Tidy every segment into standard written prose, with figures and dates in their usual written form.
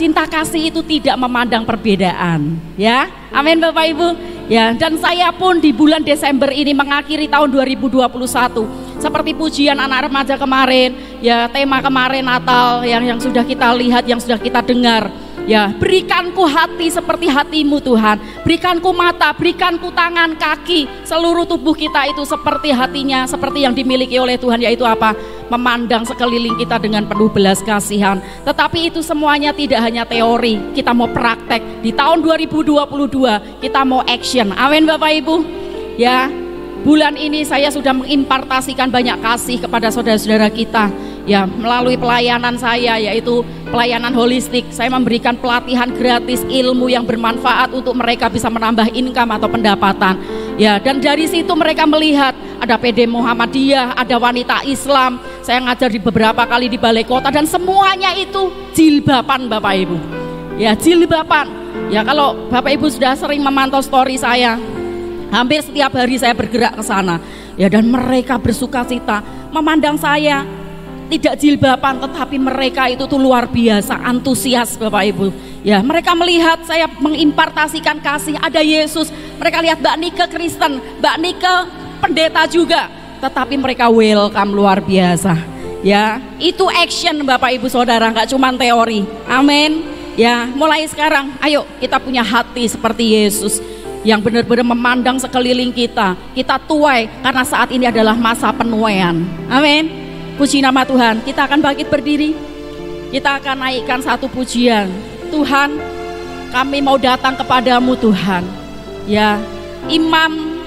cinta kasih itu tidak memandang perbedaan, ya. Amin Bapak Ibu. Ya, dan saya pun di bulan Desember ini mengakhiri tahun 2021 seperti pujian anak remaja kemarin, ya, tema kemarin Natal yang sudah kita lihat, yang sudah kita dengar. Ya, berikanku hati seperti hatimu Tuhan, berikanku mata, berikanku tangan, kaki, seluruh tubuh kita itu seperti hatinya, seperti yang dimiliki oleh Tuhan, yaitu apa? Memandang sekeliling kita dengan penuh belas kasihan. Tetapi itu semuanya tidak hanya teori, kita mau praktek. Di tahun 2022 kita mau action. Amin Bapak Ibu. Ya, bulan ini saya sudah mengimpartasikan banyak kasih kepada saudara-saudara kita. Ya, melalui pelayanan saya, yaitu pelayanan holistik, saya memberikan pelatihan gratis ilmu yang bermanfaat untuk mereka bisa menambah income atau pendapatan. Ya, dan dari situ mereka melihat ada PD Muhammadiyah, ada wanita Islam. Saya ngajar di beberapa kali di balai kota dan semuanya itu jilbaban Bapak Ibu. Ya, jilbaban. Ya, kalau Bapak Ibu sudah sering memantau story saya, hampir setiap hari saya bergerak ke sana. Ya, dan mereka bersukacita memandang saya. Tidak jilbaban, tetapi mereka itu tuh luar biasa antusias Bapak Ibu. Ya, mereka melihat saya mengimpartasikan kasih, ada Yesus. Mereka lihat Mbak Nike Kristen, Mbak Nike pendeta juga, tetapi mereka welcome luar biasa. Ya, itu action Bapak Ibu Saudara, nggak cuma teori. Amin. Ya, mulai sekarang ayo kita punya hati seperti Yesus yang benar-benar memandang sekeliling kita. Kita tuai karena saat ini adalah masa penuaian. Amin. Puji nama Tuhan. Kita akan bangkit berdiri. Kita akan naikkan satu pujian. Tuhan, kami mau datang kepadamu Tuhan. Ya, Imam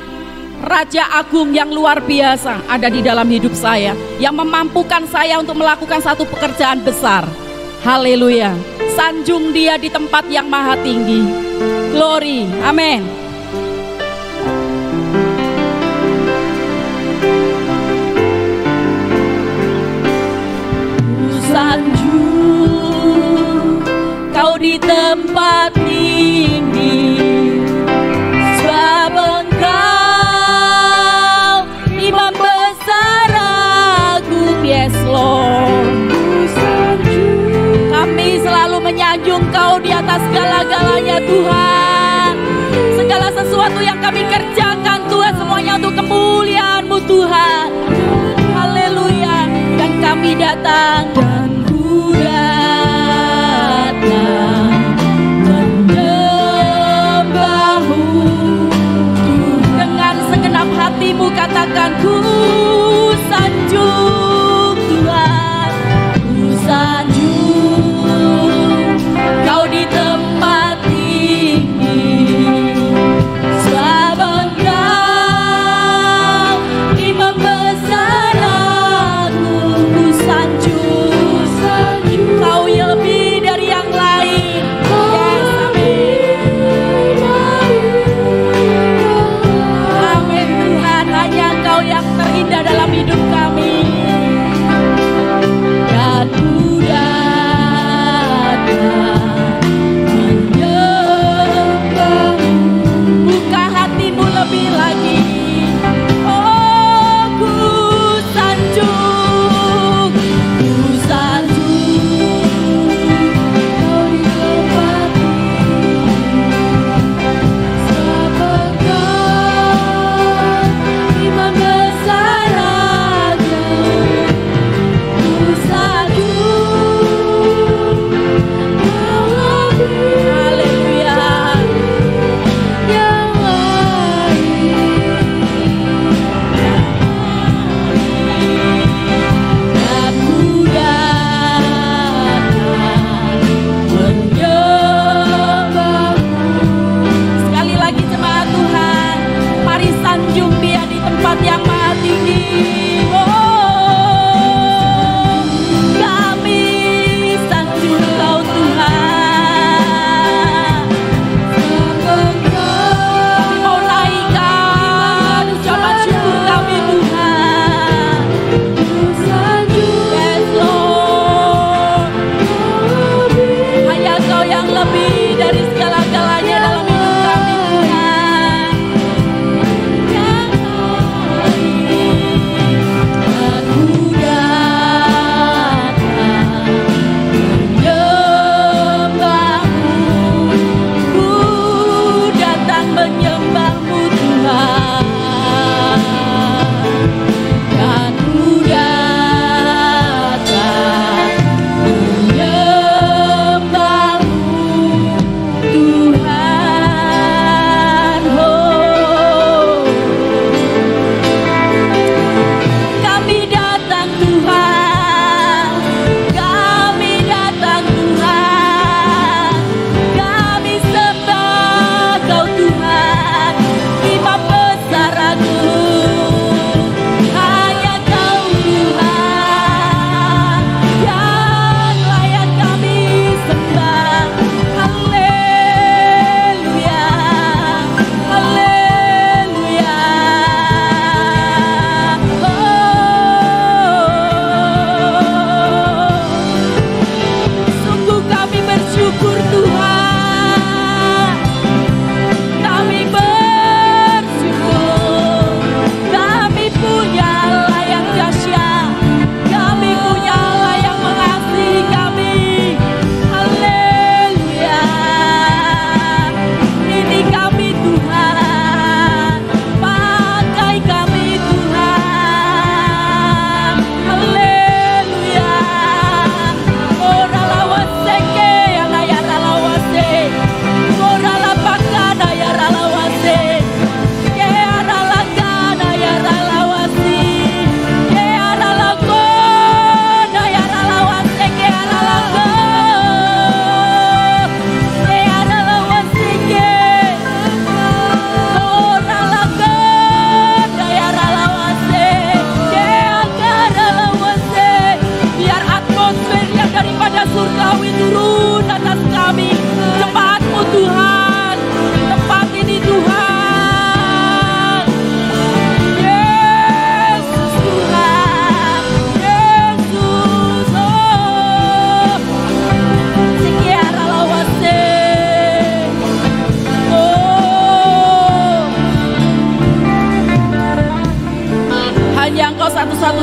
Raja Agung yang luar biasa ada di dalam hidup saya, yang memampukan saya untuk melakukan satu pekerjaan besar. Haleluya. Sanjung dia di tempat yang maha tinggi. Glory. Amin. Sanjung kau di tempat tinggi, sebab Engkau Imam besar agung. Yes Lord. Kami selalu menyanjung Kau di atas segala-galanya Tuhan. Segala sesuatu yang kami kerjakan Tuhan, semuanya untuk kemuliaan-Mu Tuhan. Haleluya. Dan kami datang hatimu, katakan ku sanjung Tuhan, ku sanjung Kau di tempat tinggi, sebab Engkau Imam besar agung. Ku sanjung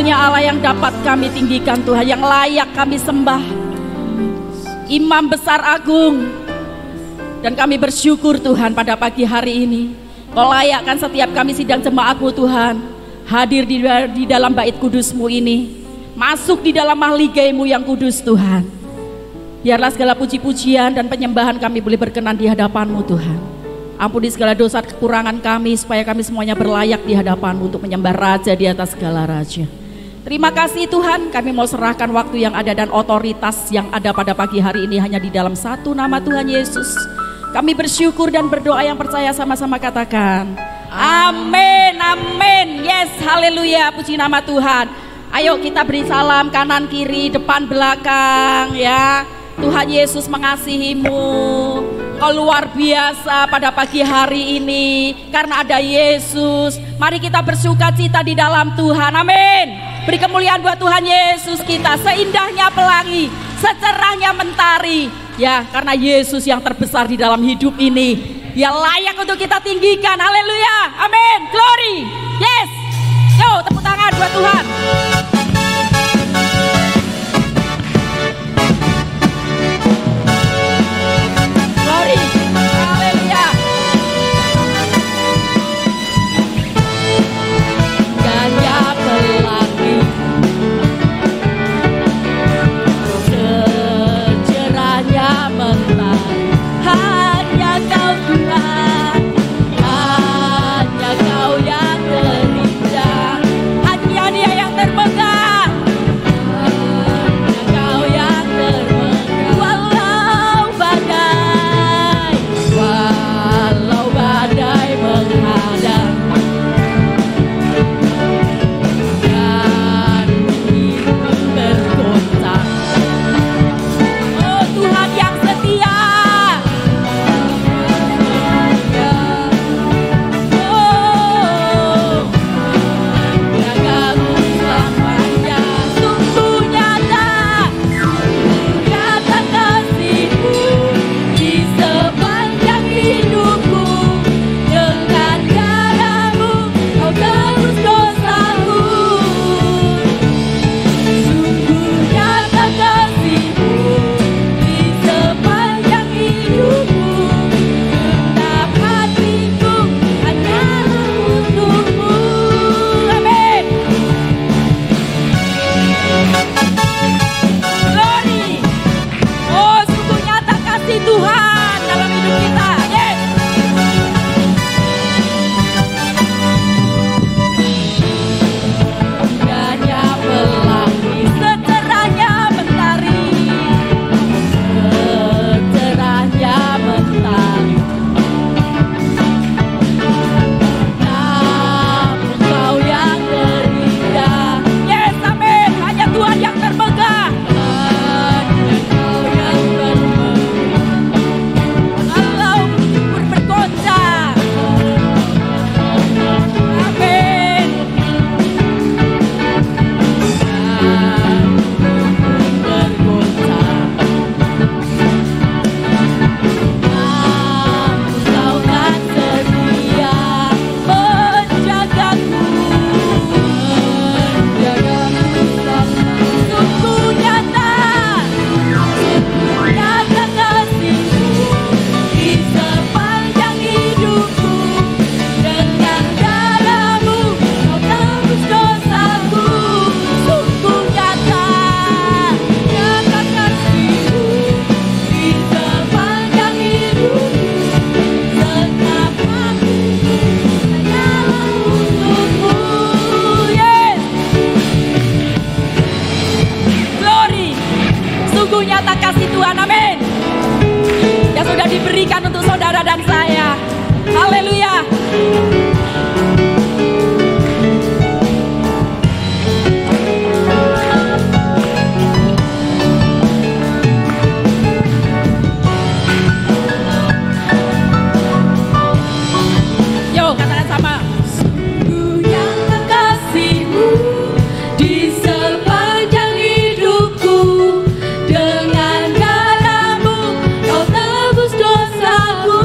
satu-satunya Allah yang dapat kami tinggikan Tuhan, yang layak kami sembah, Imam besar agung. Dan kami bersyukur Tuhan pada pagi hari ini Kau layakkan setiap kami sidang jemaat-Mu Tuhan hadir di dalam bait kudus-Mu ini, masuk di dalam mahligai-Mu yang kudus Tuhan. Biarlah segala puji-pujian dan penyembahan kami boleh berkenan di hadapan-Mu Tuhan. Ampuni segala dosa kekurangan kami supaya kami semuanya berlayak di hadapan-Mu untuk menyembah Raja di atas segala Raja. Terima kasih Tuhan, kami mau serahkan waktu yang ada dan otoritas yang ada pada pagi hari ini hanya di dalam satu nama Tuhan Yesus. Kami bersyukur dan berdoa yang percaya sama-sama katakan amin, amin. Yes, haleluya, puji nama Tuhan. Ayo kita beri salam kanan kiri depan belakang ya. Tuhan Yesus mengasihimu. Kau luar biasa pada pagi hari ini karena ada Yesus. Mari kita bersuka cita di dalam Tuhan, amin. Beri kemuliaan buat Tuhan Yesus kita, seindahnya pelangi, secerahnya mentari. Ya, karena Yesus yang terbesar di dalam hidup ini, Dia layak untuk kita tinggikan. Haleluya, amin, glory. Yes, yo tepuk tangan buat Tuhan. Glory, haleluya. Gaya pelangi, secerahnya mentari, hanya Kau Tuhan, hanya Kau yang terindah, hanya Dia yang termegah, hanya Kau yang termegah. Walau badai menghadang dan hidup bergoncang, oh Tuhan yang setia, oh jagaku selamanya. Sungguh nyata kasih-Mu di sepanjang hidupku, dengan darah-Mu Kau tebus dosaku. Sungguh nyata kasih-Mu di sepanjang hidupku, genap hatiku hanyalah untuk-Mu. Amin. Glory. Oh, sungguh nyata kasih Tuhan dalam hidup kita. Yes. Indahnya pelangi, secerahnya mentari, secerahnya mentari. Namun Kau yang terindah. Yes, amin. Hanya Tuhan yang termegah. Hanya Kau yang termegah. Walau pun bergoncang. Amin. Bergoncang. Namun Kau kan setia menjagaku, sungguh nyata kasih-Mu di sepanjang hidupku, dengan darah-Mu Kau tebus dosaku. Sungguh nyata kasih-Mu di sepanjang hidupku, genap hatiku hanyalah untuk-Mu. Yes, glory. Sungguh nyata kasih Tuhan, amin, yang sudah diberikan untuk saudara dan saya. Haleluya. Yo, katakan sama. Sungguh nyata kasih-Mu di sepanjang hidupku, dengan darah-Mu Kau tebus dosaku.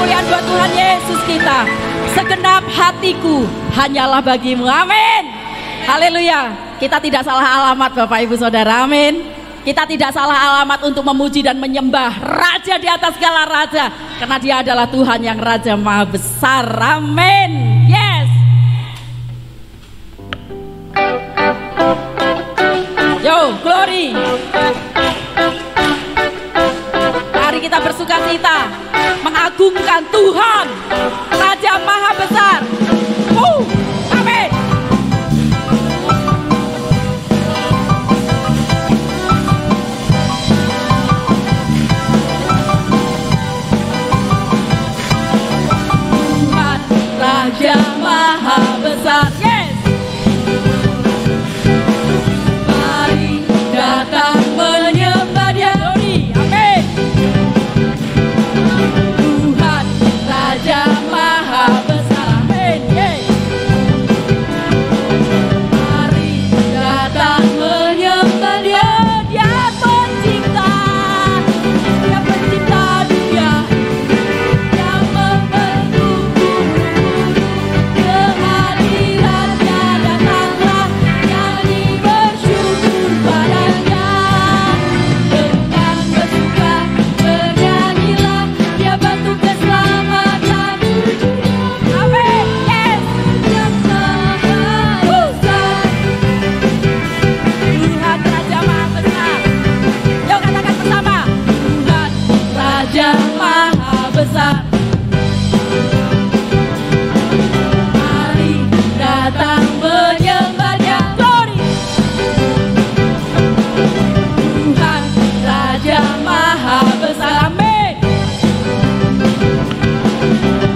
kemuliaan buat Tuhan Yesus kita. Segenap hatiku hanyalah bagimu. Amin. Haleluya. Kita tidak salah alamat Bapak Ibu Saudara. Amin. Kita tidak salah alamat untuk memuji dan menyembah Raja di atas segala raja, karena Dia adalah Tuhan yang Raja Maha Besar. Amin. Yes. Yo, glory. Mari kita bersukacita mengagungkan Tuhan Raja Maha Besar. Amin. Tuhan Raja Maha Besar. Yes. Mari datang menyembah Dia. Glory. Amin. Tuhan Raja Maha Besar. Amin. Yes. Mari datang menyembah Dia. Dia pencipta. Dia pencipta dunia. Yang membentuk bumi. Kehadirannya datanglah, nyanyi bersyukur padanya. Dengan bersuka bernyanyilah, Dia bantu keselamatan dunia. Amin. Yes. Yang Maha Besar. Tuhan Raja Maha Besar. Yuk katakan bersama. Tuhan Raja Maha Besar. Mari datang menyembah Dia. Glory. Tuhan Raja Maha Besar. Amin.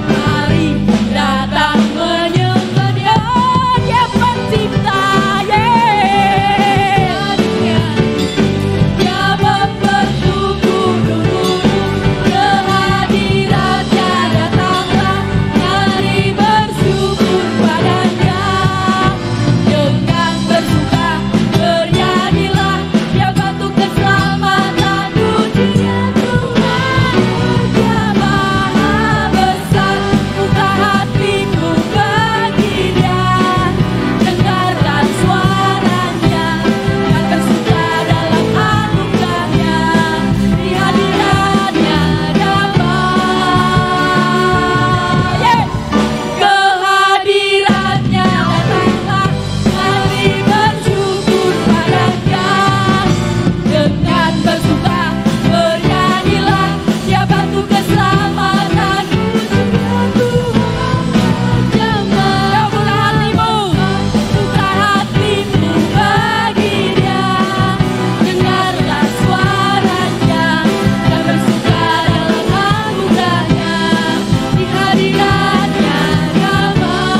Mari datang menyembah Dia. Dia pencipta. Yeay. Dia membentuk bumi. Kehadirannya datanglah, nyanyi bersyukur padanya. Dengan bersuka bernyanyilah, Dia bantu keselamatan dunia. Tuhan Raja Maha Besar. Buka hatimu bagi Dia. Dengarkan suaranya, dan bersuka dalam anugerahnya. Di hadiratnya damai. Yes. Kehadirannya datanglah, nyanyi bersyukur padanya. Dengan bersuka bernyanyilah, Dia bantu keselamatan dunia. Tuhan Raja Maha. Buka hatimu, buka hatimu bagi Dia. Dengarkan suaranya, dan bersuka dalam anugerahnya. Di hadiratnya damai.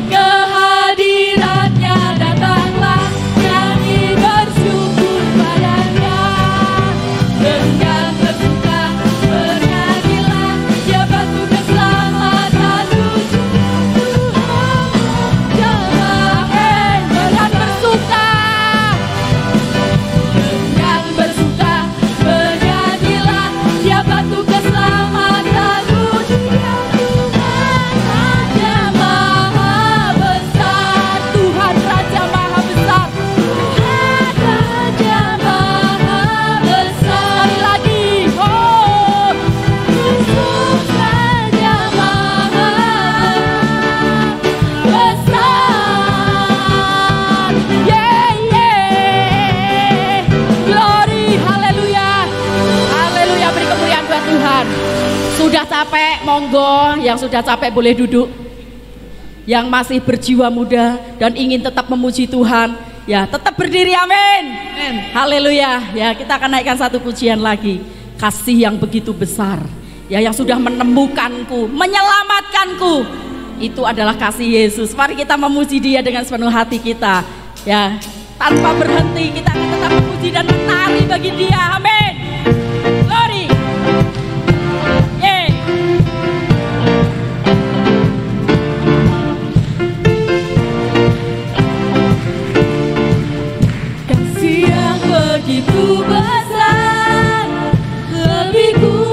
Kehadiratnya datanglah, nyanyi bersyukur padanya. Dengan bersuka bernyanyilah, Dia bantu keselamatan dunia. Tuhan Raja Maha Dengan bersuka bernyanyilah, Dia bantu keselamatan dunia. Tuhan Raja Maha Besar. Tuhan Raja Maha Besar. Tuhan Raja Maha Besar. Sekali lagi. Yesus Raja Maha Besar. Yeah. Glory. Haleluya. Haleluya. Beri kemuliaan buat Tuhan. Sudah capek, monggo. Yang sudah capek boleh duduk. Yang masih berjiwa muda dan ingin tetap memuji Tuhan, ya tetap berdiri. Amin. Haleluya. Ya, kita akan naikkan satu pujian lagi. Kasih yang begitu besar, ya, yang sudah menemukanku, menyelamatkanku. Itu adalah kasih Yesus. Mari kita memuji Dia dengan sepenuh hati kita. Ya, tanpa berhenti kita akan tetap memuji dan menari bagi Dia. Amin. Glory. Yeah. Kasih yang begitu besar, lebih kuat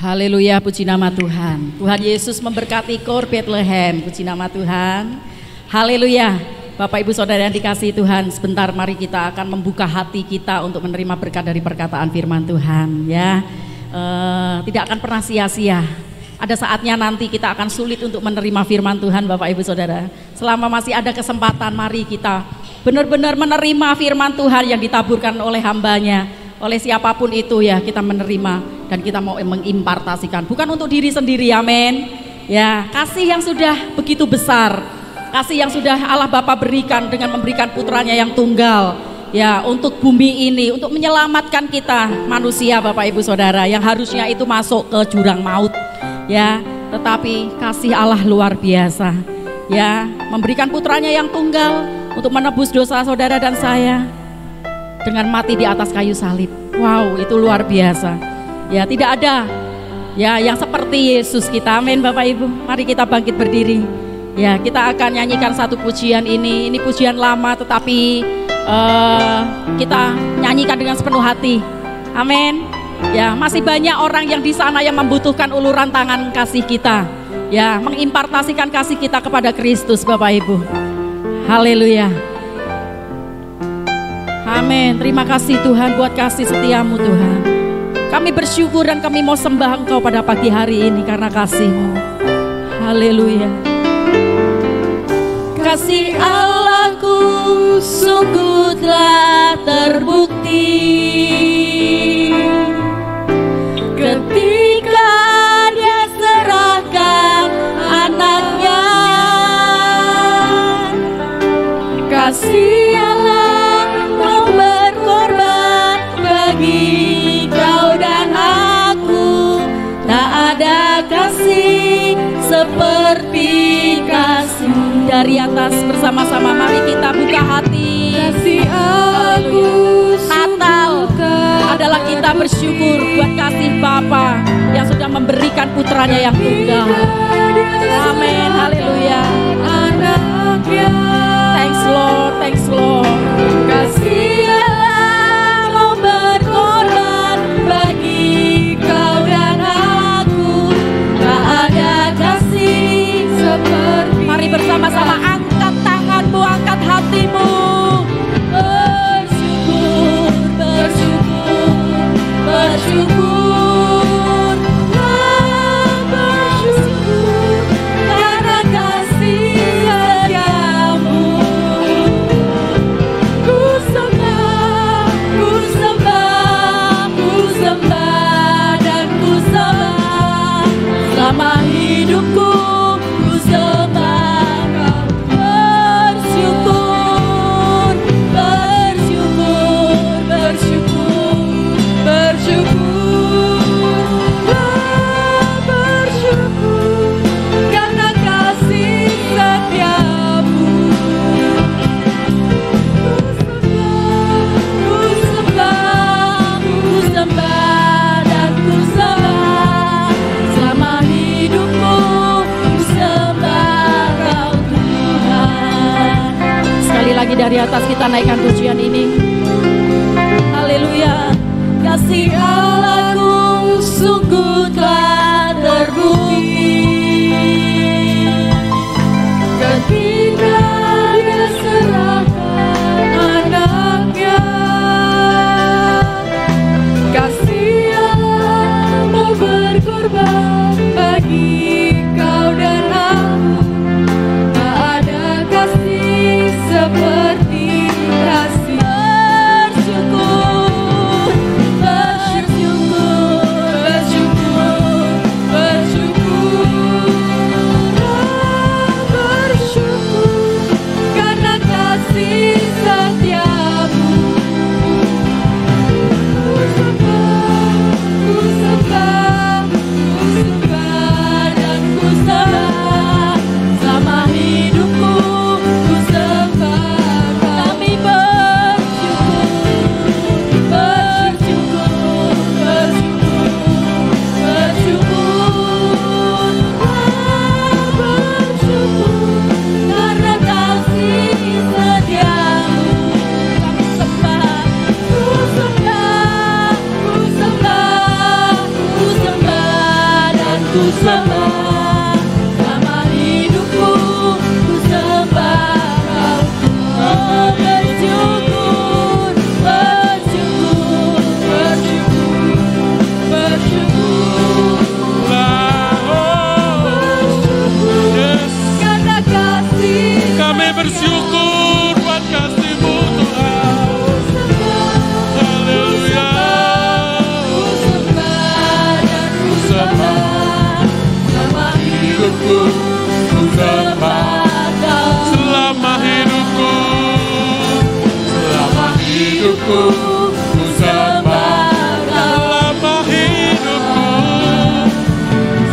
Haleluya, puji nama Tuhan. Tuhan Yesus memberkati KOR Bethlehem, puji nama Tuhan. Haleluya. Bapak Ibu Saudara yang dikasihi Tuhan, sebentar mari kita akan membuka hati kita untuk menerima berkat dari perkataan firman Tuhan, ya. Tidak akan pernah sia-sia. Ada saatnya nanti kita akan sulit untuk menerima firman Tuhan, Bapak Ibu Saudara. Selama masih ada kesempatan, mari kita benar-benar menerima firman Tuhan yang ditaburkan oleh hambanya, oleh siapapun itu, ya. Kita menerima dan kita mau mengimpartasikan, bukan untuk diri sendiri, amin. Ya, kasih yang sudah begitu besar, kasih yang sudah Allah Bapa berikan dengan memberikan putranya yang tunggal, ya, untuk bumi ini, untuk menyelamatkan kita manusia, Bapak Ibu Saudara, yang harusnya itu masuk ke jurang maut, ya. Tetapi kasih Allah luar biasa, ya, memberikan putranya yang tunggal untuk menebus dosa saudara dan saya dengan mati di atas kayu salib. Wow, itu luar biasa. Ya, tidak ada, ya, yang seperti Yesus kita, amin Bapak Ibu. Mari kita bangkit berdiri. Ya, kita akan nyanyikan satu pujian ini pujian lama, tetapi kita nyanyikan dengan sepenuh hati, amin. Ya, masih banyak orang yang di sana yang membutuhkan uluran tangan kasih kita, ya, mengimpartasikan kasih kita kepada Kristus, Bapak Ibu. Haleluya, amin. Terima kasih Tuhan buat kasih setiamu Tuhan. Kami bersyukur dan kami mau sembah Engkau pada pagi hari ini karena kasih-Mu. Haleluya. Kasih Allahku sungguh telah terbukti ketika Dia serahkan anaknya. Kasih Allah mau berkorban bagi seperti kasih. Dari atas bersama-sama mari kita buka hati. Kasih aku Natal adalah kita bersyukur buat kasih Bapa yang sudah memberikan putranya yang tunggal. Amin, haleluya. Anaknya. Thanks Lord, thanks Lord. Kasih Allah mau berkorban bagi kau dan aku. Tak ada kasih seperti. Mari bersama-sama angkat tanganmu, angkat hatimu. Bersyukur, bersyukur, bersyukur, bersyukur karena kasih setiamu. Ku sembah, ku sembah, ku sembah dan ku sembah selama hidupku. Ku sembah Kau. Bersyukur, bersyukur, bersyukur, bersyukur, bersyukur karena kasih setiamu. Ku sembah, ku sembah dan ku sembah selama hidupku. Ku sembah Kau Tuhan. Sekali lagi dari atas kita naikkan pujian ini. Haleluya. Kasih Allahku sungguh telah terbukti ketika Dia serahkan anaknya. Kasih Allah mau berkorban bagi kau dan aku. Tak ada kasih seperti kasih. Bersyukur, bersyukur, bersyukur, bersyukur, bersyukur karena kasih setiamu. Ku sembah, ku sembah, ku sembah ku sembah, selama hidupku ku sembah Kau. Oh, bersyukur, bersyukur, bersyukur, bersyukur. Karena kasih Kami bersyukur buat kasih-Mu Tuhan. Haleluya. ku sembah dan ku sembah, selama hidupku ku sembah Kau. Selama hidupku, selama hidupku, Ku sembah Kau. selama hidupku,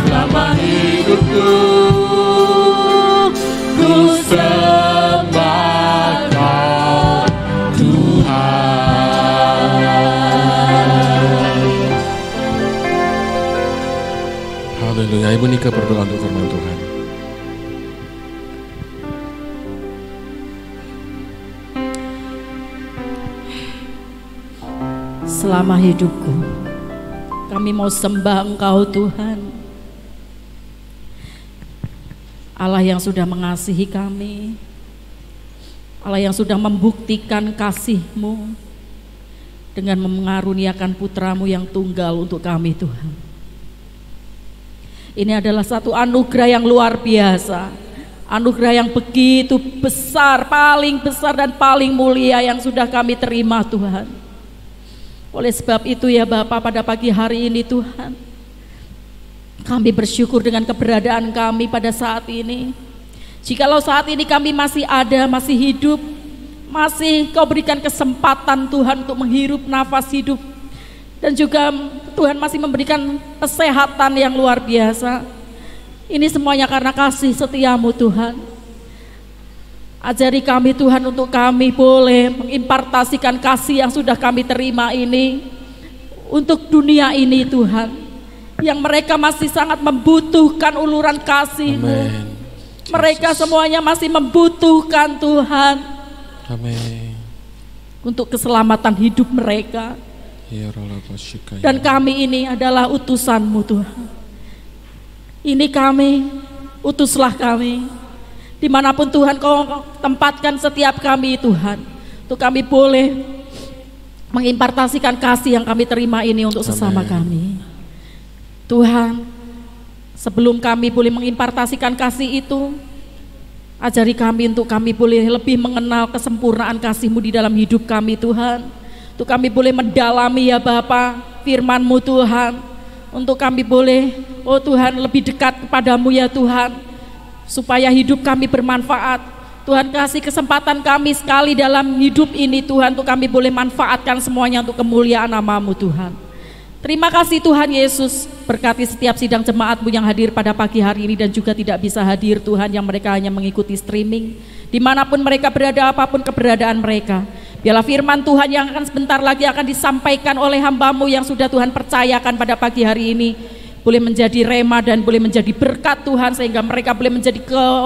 Selama hidupku ku sembah Kau, Tuhan. Haleluya. Ibu Nika berdoa untuk firman Tuhan. Selama hidupku kami mau sembah Engkau Tuhan, Allah yang sudah mengasihi kami, Allah yang sudah membuktikan kasih-Mu dengan mengaruniakan putra-Mu yang tunggal untuk kami Tuhan. Ini adalah satu anugerah yang luar biasa, anugerah yang begitu besar, paling besar dan paling mulia yang sudah kami terima Tuhan. Oleh sebab itu ya Bapa, pada pagi hari ini Tuhan, kami bersyukur dengan keberadaan kami pada saat ini. Jikalau saat ini kami masih ada, masih hidup, masih Kau berikan kesempatan Tuhan untuk menghirup nafas hidup, dan juga Tuhan masih memberikan kesehatan yang luar biasa. Ini semuanya karena kasih setia-Mu Tuhan. Ajari kami Tuhan untuk kami boleh mengimpartasikan kasih yang sudah kami terima ini untuk dunia ini Tuhan, yang mereka masih sangat membutuhkan uluran kasih-Mu. Amin. Mereka semuanya masih membutuhkan Tuhan. Amin. Untuk keselamatan hidup mereka. Dan kami ini adalah utusan-Mu Tuhan. Ini kami, utuslah kami. Dimanapun Tuhan Kau tempatkan setiap kami Tuhan, untuk kami boleh mengimpartasikan kasih yang kami terima ini untuk sesama kami. Tuhan, sebelum kami boleh mengimpartasikan kasih itu, ajari kami untuk kami boleh lebih mengenal kesempurnaan kasih-Mu di dalam hidup kami Tuhan. Untuk kami boleh mendalami ya Bapa firman-Mu Tuhan, untuk kami boleh, oh Tuhan, lebih dekat kepadamu ya Tuhan, supaya hidup kami bermanfaat. Tuhan, kasih kesempatan kami sekali dalam hidup ini Tuhan, untuk kami boleh manfaatkan semuanya untuk kemuliaan nama-Mu Tuhan. Terima kasih Tuhan Yesus, berkati setiap sidang jemaat-Mu yang hadir pada pagi hari ini dan juga tidak bisa hadir Tuhan, yang mereka hanya mengikuti streaming. Dimanapun mereka berada, apapun keberadaan mereka, biarlah firman Tuhan yang akan sebentar lagi akan disampaikan oleh hamba-Mu yang sudah Tuhan percayakan pada pagi hari ini, boleh menjadi rema dan boleh menjadi berkat Tuhan, sehingga mereka boleh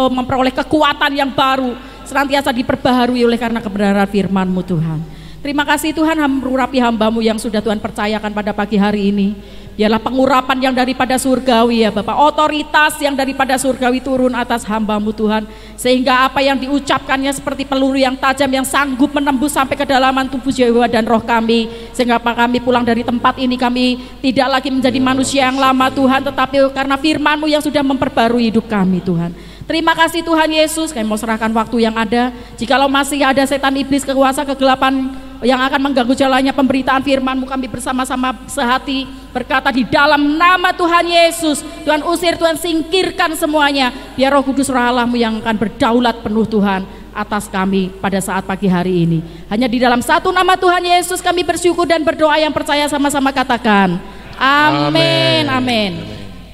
memperoleh kekuatan yang baru, senantiasa diperbaharui oleh karena kebenaran firman-Mu Tuhan. Terima kasih Tuhan, urapi hamba-Mu yang sudah Tuhan percayakan pada pagi hari ini. Biarlah pengurapan yang daripada surgawi ya Bapak, otoritas yang daripada surgawi turun atas hamba-Mu Tuhan, sehingga apa yang diucapkannya seperti peluru yang tajam yang sanggup menembus sampai kedalaman tubuh jiwa dan roh kami, sehingga apa kami pulang dari tempat ini kami tidak lagi menjadi manusia yang lama Tuhan, tetapi karena firman-Mu yang sudah memperbarui hidup kami Tuhan. Terima kasih Tuhan Yesus, kami mau serahkan waktu yang ada. Jikalau masih ada setan iblis kekuasa kegelapan yang akan mengganggu jalannya pemberitaan firman-Mu, kami bersama-sama sehati berkata di dalam nama Tuhan Yesus, Tuhan usir, Tuhan singkirkan semuanya. Biar Roh Kudus, Roh Allah-Mu yang akan berdaulat penuh Tuhan atas kami pada saat pagi hari ini. Hanya di dalam satu nama Tuhan Yesus kami bersyukur dan berdoa, yang percaya sama-sama katakan amin. Amin.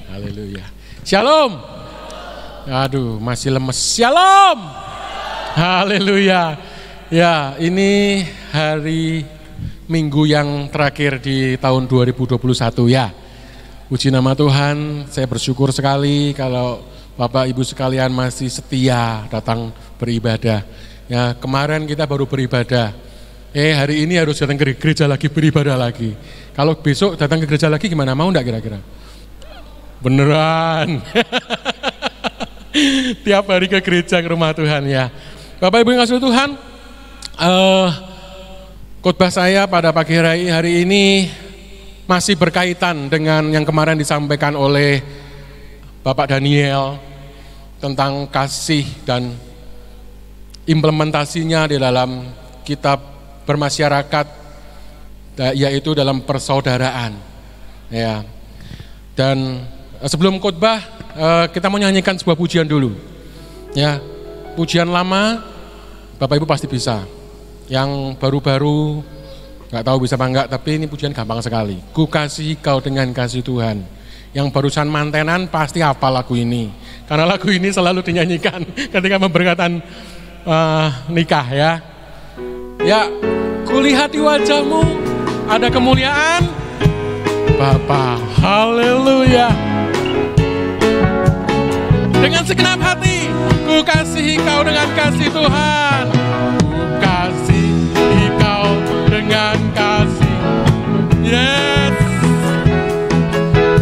Haleluya. Shalom. Aduh, masih lemes. Shalom. Haleluya. Ya, ini hari Minggu yang terakhir di tahun 2021 ya. Puji nama Tuhan, saya bersyukur sekali kalau Bapak Ibu sekalian masih setia datang beribadah. Ya, kemarin kita baru beribadah. Hari ini harus datang ke gereja lagi, beribadah lagi. Kalau besok datang ke gereja lagi gimana? Mau enggak kira-kira? Beneran. Tiap hari ke gereja, ke rumah Tuhan ya. Bapak Ibu yang kasih Tuhan, khotbah saya pada pagi hari ini masih berkaitan dengan yang kemarin disampaikan oleh Bapak Daniel tentang kasih dan implementasinya di dalam kitab bermasyarakat, yaitu dalam persaudaraan. Ya. Dan sebelum khotbah kita mau nyanyikan sebuah pujian dulu. Ya, pujian lama Bapak Ibu pasti bisa. Yang baru-baru nggak tahu bisa apa enggak, tapi ini pujian gampang sekali. Ku kasihi kau dengan kasih Tuhan. Yang barusan mantenan pasti hafal lagu ini. Karena lagu ini selalu dinyanyikan ketika memberkatan nikah ya. Ya, kulihat di wajahmu ada kemuliaan Bapa. Haleluya. Dengan segenap hati, ku kasihi kau dengan kasih Tuhan. Ku kasihi kau dengan kasih. Yes.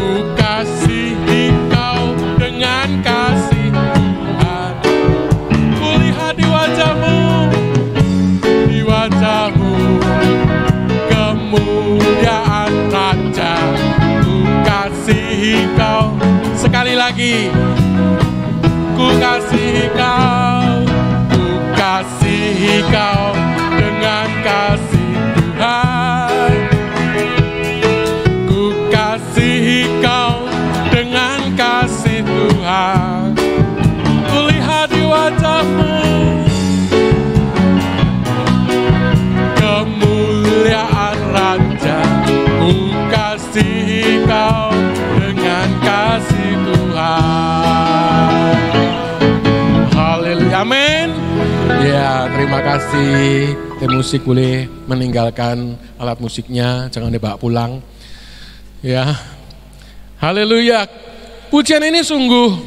Ku kasihi kau dengan kasih Tuhan. Kulihat di wajahmu kemuliaan Raja. Ku kasihi kau. Sekali lagi. Ku kasihi kau dengan kasih Tuhan. Ku kasihi kau dengan kasih Tuhan. Kulihat di wajahmu kemuliaan Raja. Ku kasihi kau dengan kasih Tuhan. Haleluya, amin. Ya, terima kasih. Tim musik boleh meninggalkan alat musiknya, jangan dibawa pulang. Ya, haleluya. Pujian ini sungguh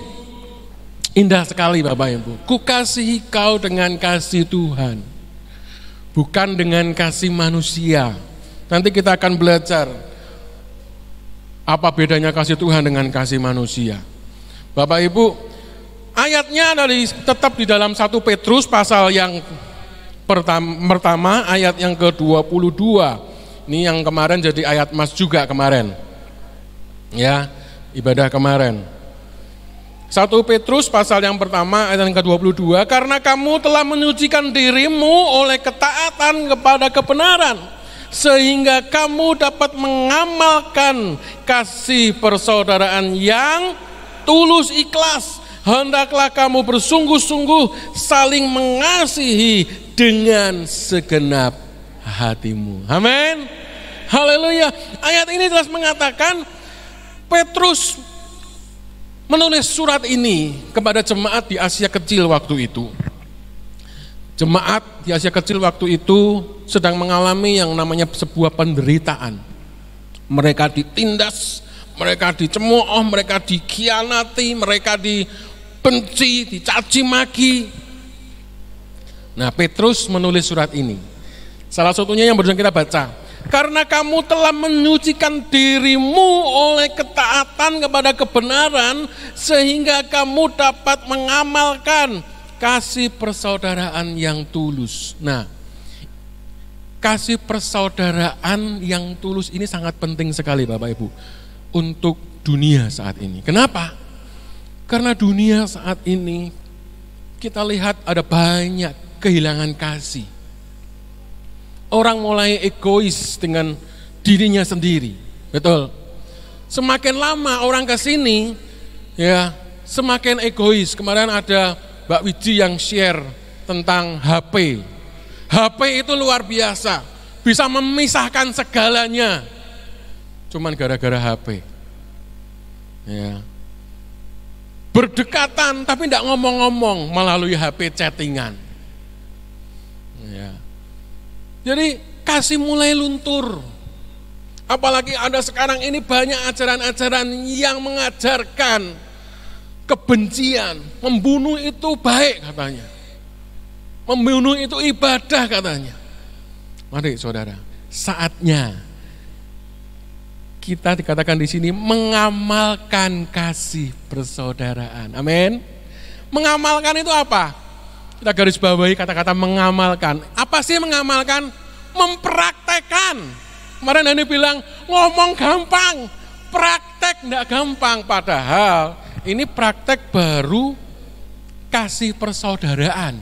indah sekali Bapak Ibu. Ku kasihi kau dengan kasih Tuhan, bukan dengan kasih manusia. Nanti kita akan belajar apa bedanya kasih Tuhan dengan kasih manusia. Bapak Ibu, ayatnya tetap di dalam 1 Petrus pasal yang pertama ayat yang ke-22. Ini yang kemarin jadi ayat mas juga kemarin. Ya, ibadah kemarin. 1 Petrus pasal yang pertama ayat yang ke-22, karena kamu telah menyucikan dirimu oleh ketaatan kepada kebenaran, sehingga kamu dapat mengamalkan kasih persaudaraan yang tulus ikhlas. Hendaklah kamu bersungguh-sungguh saling mengasihi dengan segenap hatimu. Amin. Haleluya. Ayat ini jelas mengatakan Petrus menulis surat ini kepada jemaat di Asia Kecil waktu itu. Jemaat di Asia Kecil waktu itu sedang mengalami yang namanya sebuah penderitaan. Mereka ditindas, mereka dicemooh, mereka dikhianati, mereka dibenci, dicaci maki. Nah, Petrus menulis surat ini. Salah satunya yang barusan kita baca. Karena kamu telah menyucikan dirimu oleh ketaatan kepada kebenaran, sehingga kamu dapat mengamalkan kasih persaudaraan yang tulus. Nah, kasih persaudaraan yang tulus ini sangat penting sekali Bapak Ibu untuk dunia saat ini. Kenapa? Karena dunia saat ini kita lihat ada banyak kehilangan kasih. Orang mulai egois dengan dirinya sendiri, betul. Semakin lama orang ke sini, ya semakin egois. Kemarin ada Mbak Wiji yang share tentang HP. HP itu luar biasa, bisa memisahkan segalanya. Cuman gara-gara HP. Ya. Berdekatan tapi tidak ngomong-ngomong melalui HP chattingan. Ya. Jadi kasih mulai luntur. Apalagi ada sekarang ini banyak ajaran-ajaran yang mengajarkan kebencian. Membunuh itu baik katanya. Membunuh itu ibadah katanya. Mari saudara, saatnya kita dikatakan di sini mengamalkan kasih persaudaraan. Amin. Mengamalkan itu apa? Kita garis bawahi kata-kata mengamalkan. Apa sih mengamalkan? Mempraktekkan. Kemarin Dani bilang ngomong gampang, praktek enggak gampang. Padahal ini praktek baru kasih persaudaraan.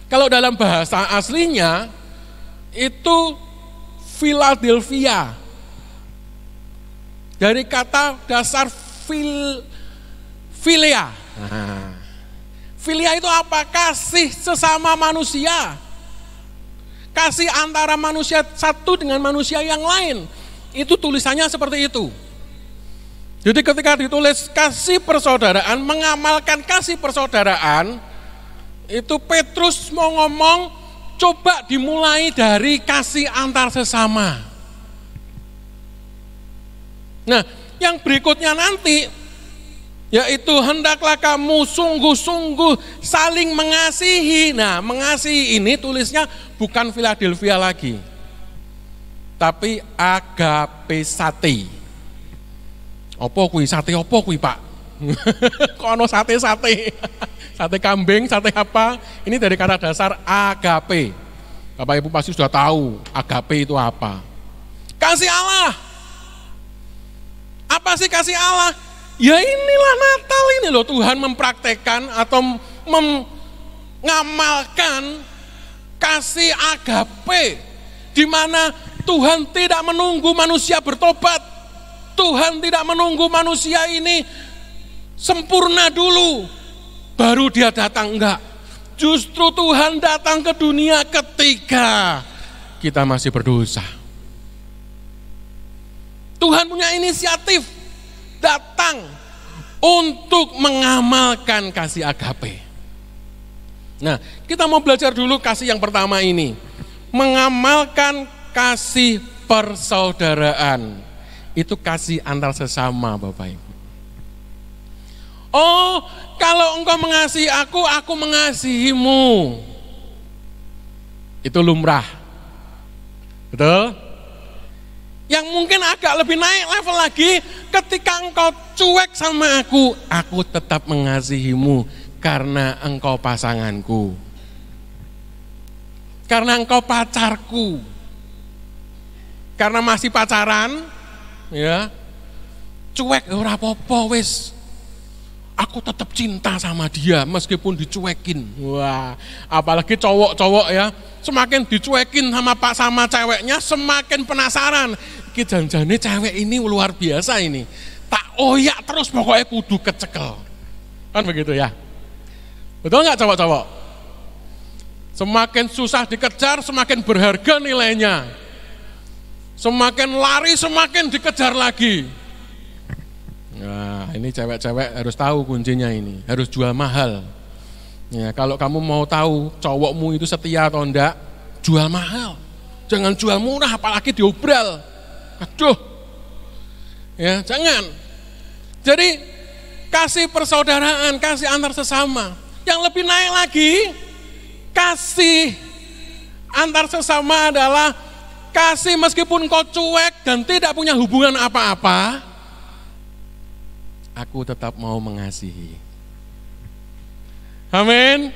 Kalau dalam bahasa aslinya itu Philadelphia. Dari kata dasar philia. Philia itu apa? Kasih sesama manusia. Kasih antara manusia satu dengan manusia yang lain. Itu tulisannya seperti itu. Jadi ketika ditulis kasih persaudaraan, mengamalkan kasih persaudaraan, itu Petrus mau ngomong, coba dimulai dari kasih antar sesama. Nah, yang berikutnya nanti, yaitu hendaklah kamu sungguh-sungguh saling mengasihi. Nah, mengasihi ini tulisnya bukan Philadelphia lagi, tapi agapesate. Opo kui sate opo kui Pak? Kono sate-sate, sate kambing, sate apa? Ini dari kata dasar agape. Bapak Ibu pasti sudah tahu agape itu apa. Kasih Allah. Apa sih kasih Allah? Ya inilah Natal ini loh, Tuhan mempraktekkan atau mengamalkan kasih agape, di mana Tuhan tidak menunggu manusia bertobat, Tuhan tidak menunggu manusia ini sempurna dulu baru dia datang, enggak. Justru Tuhan datang ke dunia ketika kita masih berdosa. Tuhan punya inisiatif datang untuk mengamalkan kasih agape. Nah, kita mau belajar dulu kasih yang pertama ini. Mengamalkan kasih persaudaraan. Itu kasih antar sesama, Bapak Ibu. Oh, kalau engkau mengasihi aku mengasihimu. Itu lumrah. Betul? Yang mungkin agak lebih naik level lagi, ketika engkau cuek sama aku tetap mengasihimu karena engkau pasanganku. Karena engkau pacarku. Karena masih pacaran, ya. Cuek ora apa-apa wis. Aku tetap cinta sama dia meskipun dicuekin. Wah, apalagi cowok-cowok ya, semakin dicuekin sama ceweknya semakin penasaran. Iki janjane cewek ini luar biasa ini. Tak oyak terus pokoknya kudu kecekel. Kan begitu ya? Betul nggak cowok-cowok? Semakin susah dikejar, semakin berharga nilainya. Semakin lari, semakin dikejar lagi. Nah, ini cewek-cewek harus tahu kuncinya ini, harus jual mahal. Ya, kalau kamu mau tahu cowokmu itu setia atau enggak, jual mahal. Jangan jual murah apalagi diobral. Aduh. Ya, jangan. Jadi kasih persaudaraan, kasih antar sesama. Yang lebih naik lagi, kasih antar sesama adalah kasih meskipun kau cuek dan tidak punya hubungan apa-apa, aku tetap mau mengasihi. Amin.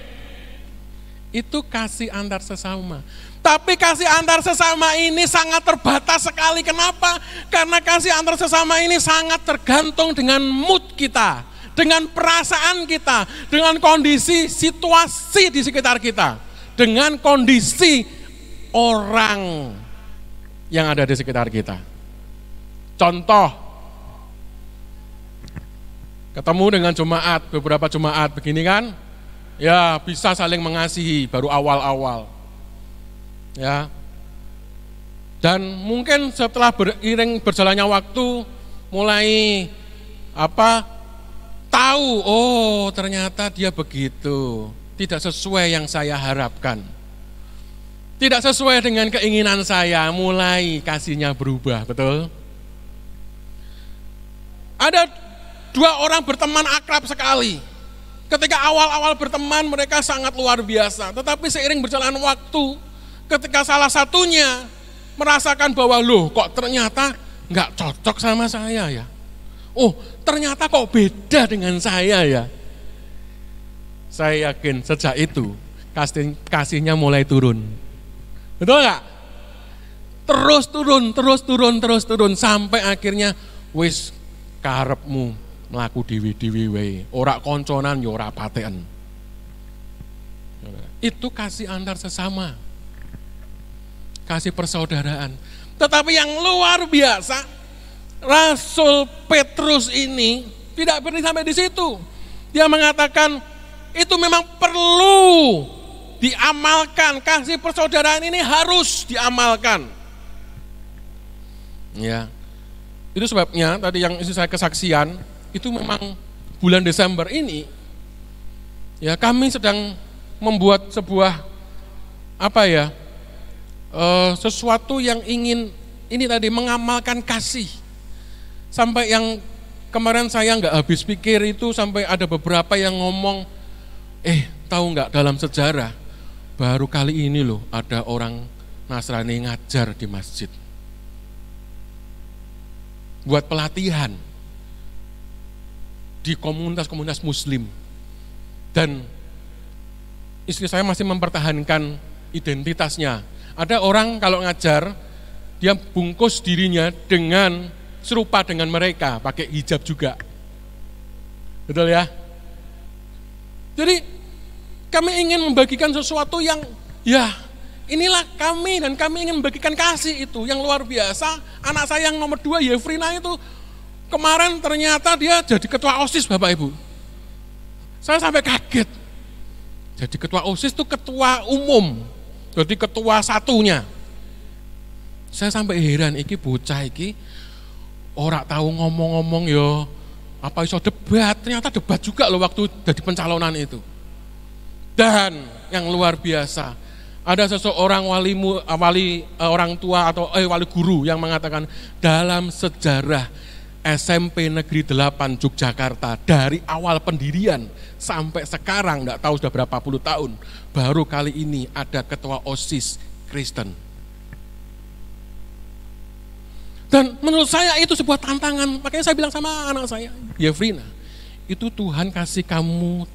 Itu kasih antar sesama. Tapi kasih antar sesama ini sangat terbatas sekali. Kenapa? Karena kasih antar sesama ini sangat tergantung dengan mood kita, dengan perasaan kita, dengan kondisi situasi di sekitar kita, dengan kondisi orang yang ada di sekitar kita. Contoh, ketemu dengan jemaat, beberapa jemaat begini kan, ya bisa saling mengasihi baru awal-awal. Ya. Dan mungkin setelah beriring berjalannya waktu mulai tahu, oh ternyata dia begitu, tidak sesuai yang saya harapkan. Tidak sesuai dengan keinginan saya, mulai kasihnya berubah, betul? Ada dua orang berteman akrab sekali. Ketika awal-awal berteman mereka sangat luar biasa, tetapi seiring berjalan waktu, ketika salah satunya merasakan bahwa loh kok ternyata nggak cocok sama saya ya. Oh, ternyata kok beda dengan saya ya. Saya yakin sejak itu kasihnya mulai turun. Betul nggak? Terus turun sampai akhirnya wis karepmu mlaku dhewe-dhewe wae, ora konconan ya ora patekan. Itu kasih antar sesama. Kasih persaudaraan. Tetapi yang luar biasa, Rasul Petrus ini tidak berhenti sampai di situ. Dia mengatakan itu memang perlu diamalkan, kasih persaudaraan ini harus diamalkan. Ya. Itu sebabnya tadi yang isi saya kesaksian, itu memang bulan Desember ini ya kami sedang membuat sebuah sesuatu yang ingin ini tadi mengamalkan kasih. Sampai yang kemarin saya nggak habis pikir itu sampai ada beberapa yang ngomong, tahu nggak dalam sejarah baru kali ini loh ada orang Nasrani ngajar di masjid. Buat pelatihan di komunitas-komunitas muslim. Dan istri saya masih mempertahankan identitasnya. Ada orang kalau ngajar, dia bungkus dirinya dengan serupa dengan mereka, pakai hijab juga. Betul ya? Jadi kami ingin membagikan sesuatu yang inilah kami, dan kami ingin membagikan kasih itu yang luar biasa. Anak saya yang nomor 2 Yefrina itu kemarin ternyata dia jadi ketua OSIS Bapak Ibu. Saya sampai kaget. Jadi ketua OSIS itu ketua umum, jadi ketua satunya. Saya sampai heran, iki bocah iki ora tahu ngomong-ngomong yo, apa iso debat, ternyata debat juga loh waktu jadi pencalonan itu. Dan yang luar biasa, ada seseorang orang tua atau wali guru yang mengatakan dalam sejarah SMP Negeri 8 Yogyakarta dari awal pendirian sampai sekarang enggak tahu sudah berapa puluh tahun, baru kali ini ada ketua OSIS Kristen. Dan menurut saya itu sebuah tantangan. Makanya saya bilang sama anak saya, Yefrina, itu Tuhan kasih kamu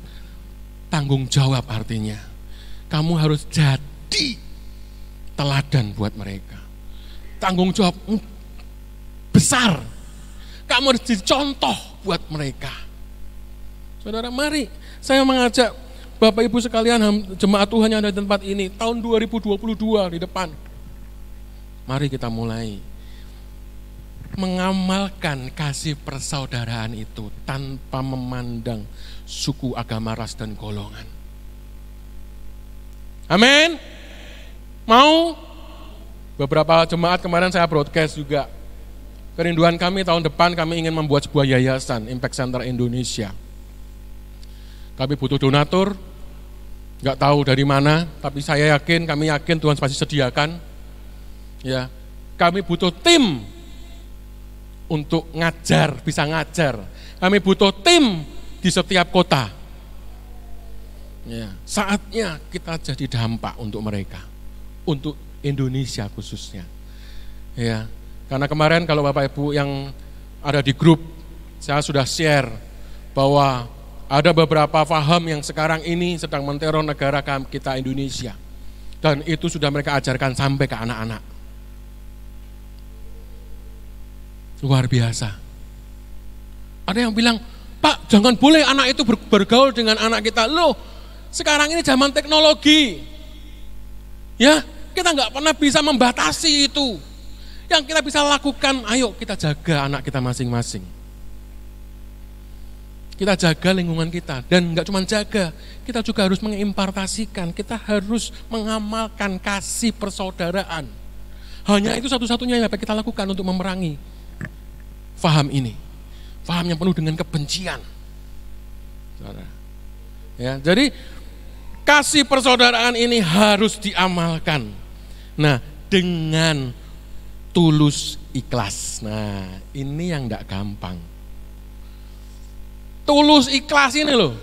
tanggung jawab, artinya kamu harus jadi teladan buat mereka. Tanggung jawab besar. Kamu harus jadi contoh buat mereka. Saudara, mari saya mengajak Bapak Ibu sekalian, jemaat Tuhan yang ada di tempat ini, tahun 2022 di depan. Mari kita mulai mengamalkan kasih persaudaraan itu tanpa memandang suku, agama, ras, dan golongan. Amin. Mau? Beberapa jemaat kemarin saya broadcast juga. Kerinduan kami tahun depan kami ingin membuat sebuah yayasan Impact Center Indonesia. Kami butuh donatur, nggak tahu dari mana, tapi kami yakin Tuhan pasti sediakan. Ya, kami butuh tim untuk ngajar, bisa ngajar. Kami butuh tim di setiap kota. Ya, saatnya kita jadi dampak untuk mereka, untuk Indonesia khususnya. Ya, karena kemarin kalau Bapak Ibu yang ada di grup, saya sudah share bahwa ada beberapa paham yang sekarang ini sedang menteror negara kita Indonesia. Dan itu sudah mereka ajarkan sampai ke anak-anak. Luar biasa. Ada yang bilang, Pak, jangan boleh anak itu bergaul dengan anak kita. Loh, sekarang ini zaman teknologi. Ya, kita nggak pernah bisa membatasi itu. Yang kita bisa lakukan, ayo kita jaga anak kita masing-masing. Kita jaga lingkungan kita, dan nggak cuma jaga, kita juga harus mengimpartasikan, kita harus mengamalkan kasih persaudaraan. Hanya itu satu-satunya yang dapat kita lakukan untuk memerangi faham ini, faham yang penuh dengan kebencian. Ya, jadi kasih persaudaraan ini harus diamalkan. Nah, dengan tulus ikhlas. Nah, ini yang enggak gampang. Tulus ikhlas ini loh.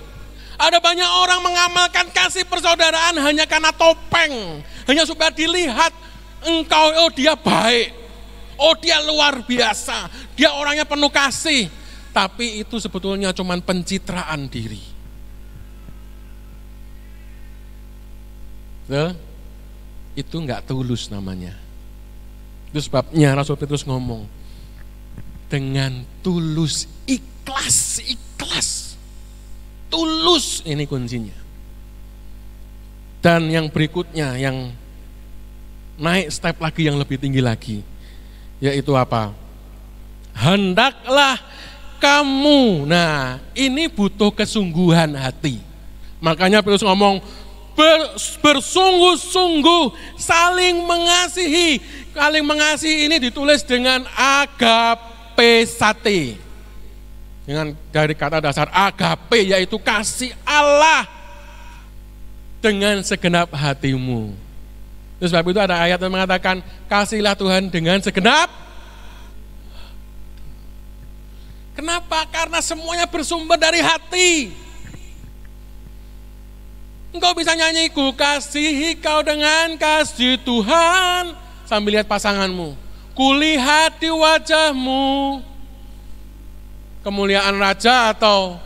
Ada banyak orang mengamalkan kasih persaudaraan hanya karena topeng, hanya supaya dilihat engkau, dia baik. Oh dia luar biasa, dia orangnya penuh kasih. Tapi itu sebetulnya cuma pencitraan diri. Itu enggak tulus namanya. Itu sebabnya Rasul Petrus ngomong, dengan tulus, ikhlas. Tulus, ini kuncinya. Dan yang berikutnya, yang naik step lagi yang lebih tinggi lagi, yaitu apa? Hendaklah kamu, nah ini butuh kesungguhan hati. Makanya Petrus ngomong, bersungguh-sungguh saling mengasihi. Saling mengasihi ini ditulis dengan agapesate. Dengan dari kata dasar agape, yaitu kasih Allah dengan segenap hatimu. Terus sebab itu ada ayat yang mengatakan, kasihlah Tuhan dengan segenap. Kenapa? Karena semuanya bersumber dari hati. Engkau bisa nyanyi, ku kasihi kau dengan kasih Tuhan, sambil lihat pasanganmu. Kulihat di wajahmu kemuliaan raja atau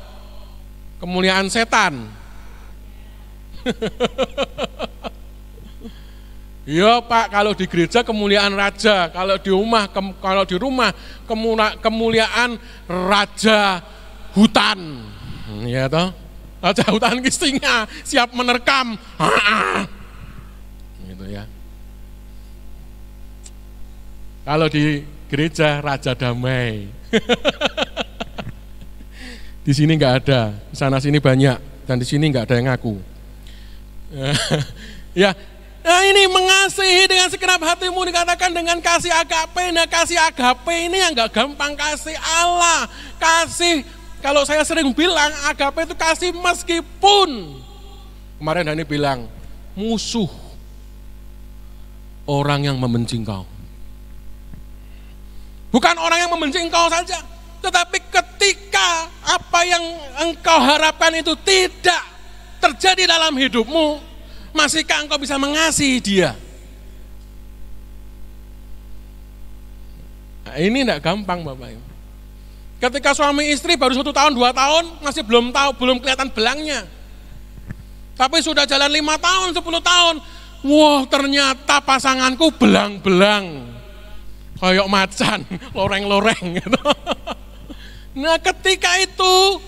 kemuliaan setan. Ya Pak, kalau di gereja kemuliaan raja, kalau di rumah kemuliaan raja hutan. Ya toh? Raja hutan singa siap menerkam. Gitu ya. Kalau di gereja raja damai. Di sini enggak ada, di sana sini banyak, dan di sini enggak ada yang ngaku. Ya. Nah ini mengasihi dengan segenap hatimu dikatakan dengan kasih agape. Nah kasih agape ini yang gak gampang, kasih Allah. Kasih, kalau saya sering bilang agape itu kasih meskipun. Kemarin Dhani bilang, musuh orang yang membenci engkau. Bukan orang yang membenci engkau saja, tetapi ketika apa yang engkau harapkan itu tidak terjadi dalam hidupmu, masihkah engkau bisa mengasihi dia? Nah, ini tidak gampang Bapak Ibu. Ketika suami istri baru 1 tahun, 2 tahun, masih belum tahu, belum kelihatan belangnya. Tapi sudah jalan 5 tahun, 10 tahun, wah ternyata pasanganku belang-belang. Kayak macan, loreng-loreng gitu. Nah ketika itu,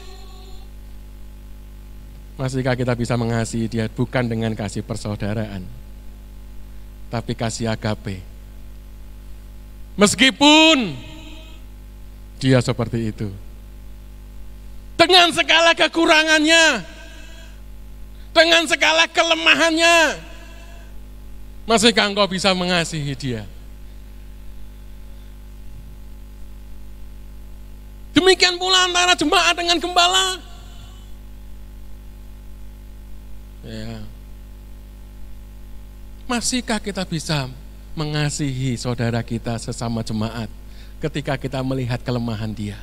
masihkah kita bisa mengasihi dia bukan dengan kasih persaudaraan, tapi kasih agape. Meskipun dia seperti itu, dengan segala kekurangannya, dengan segala kelemahannya, masihkah engkau bisa mengasihi dia? Demikian pula antara jemaat dengan gembala. Ya. Masihkah kita bisa mengasihi saudara kita sesama jemaat ketika kita melihat kelemahan dia?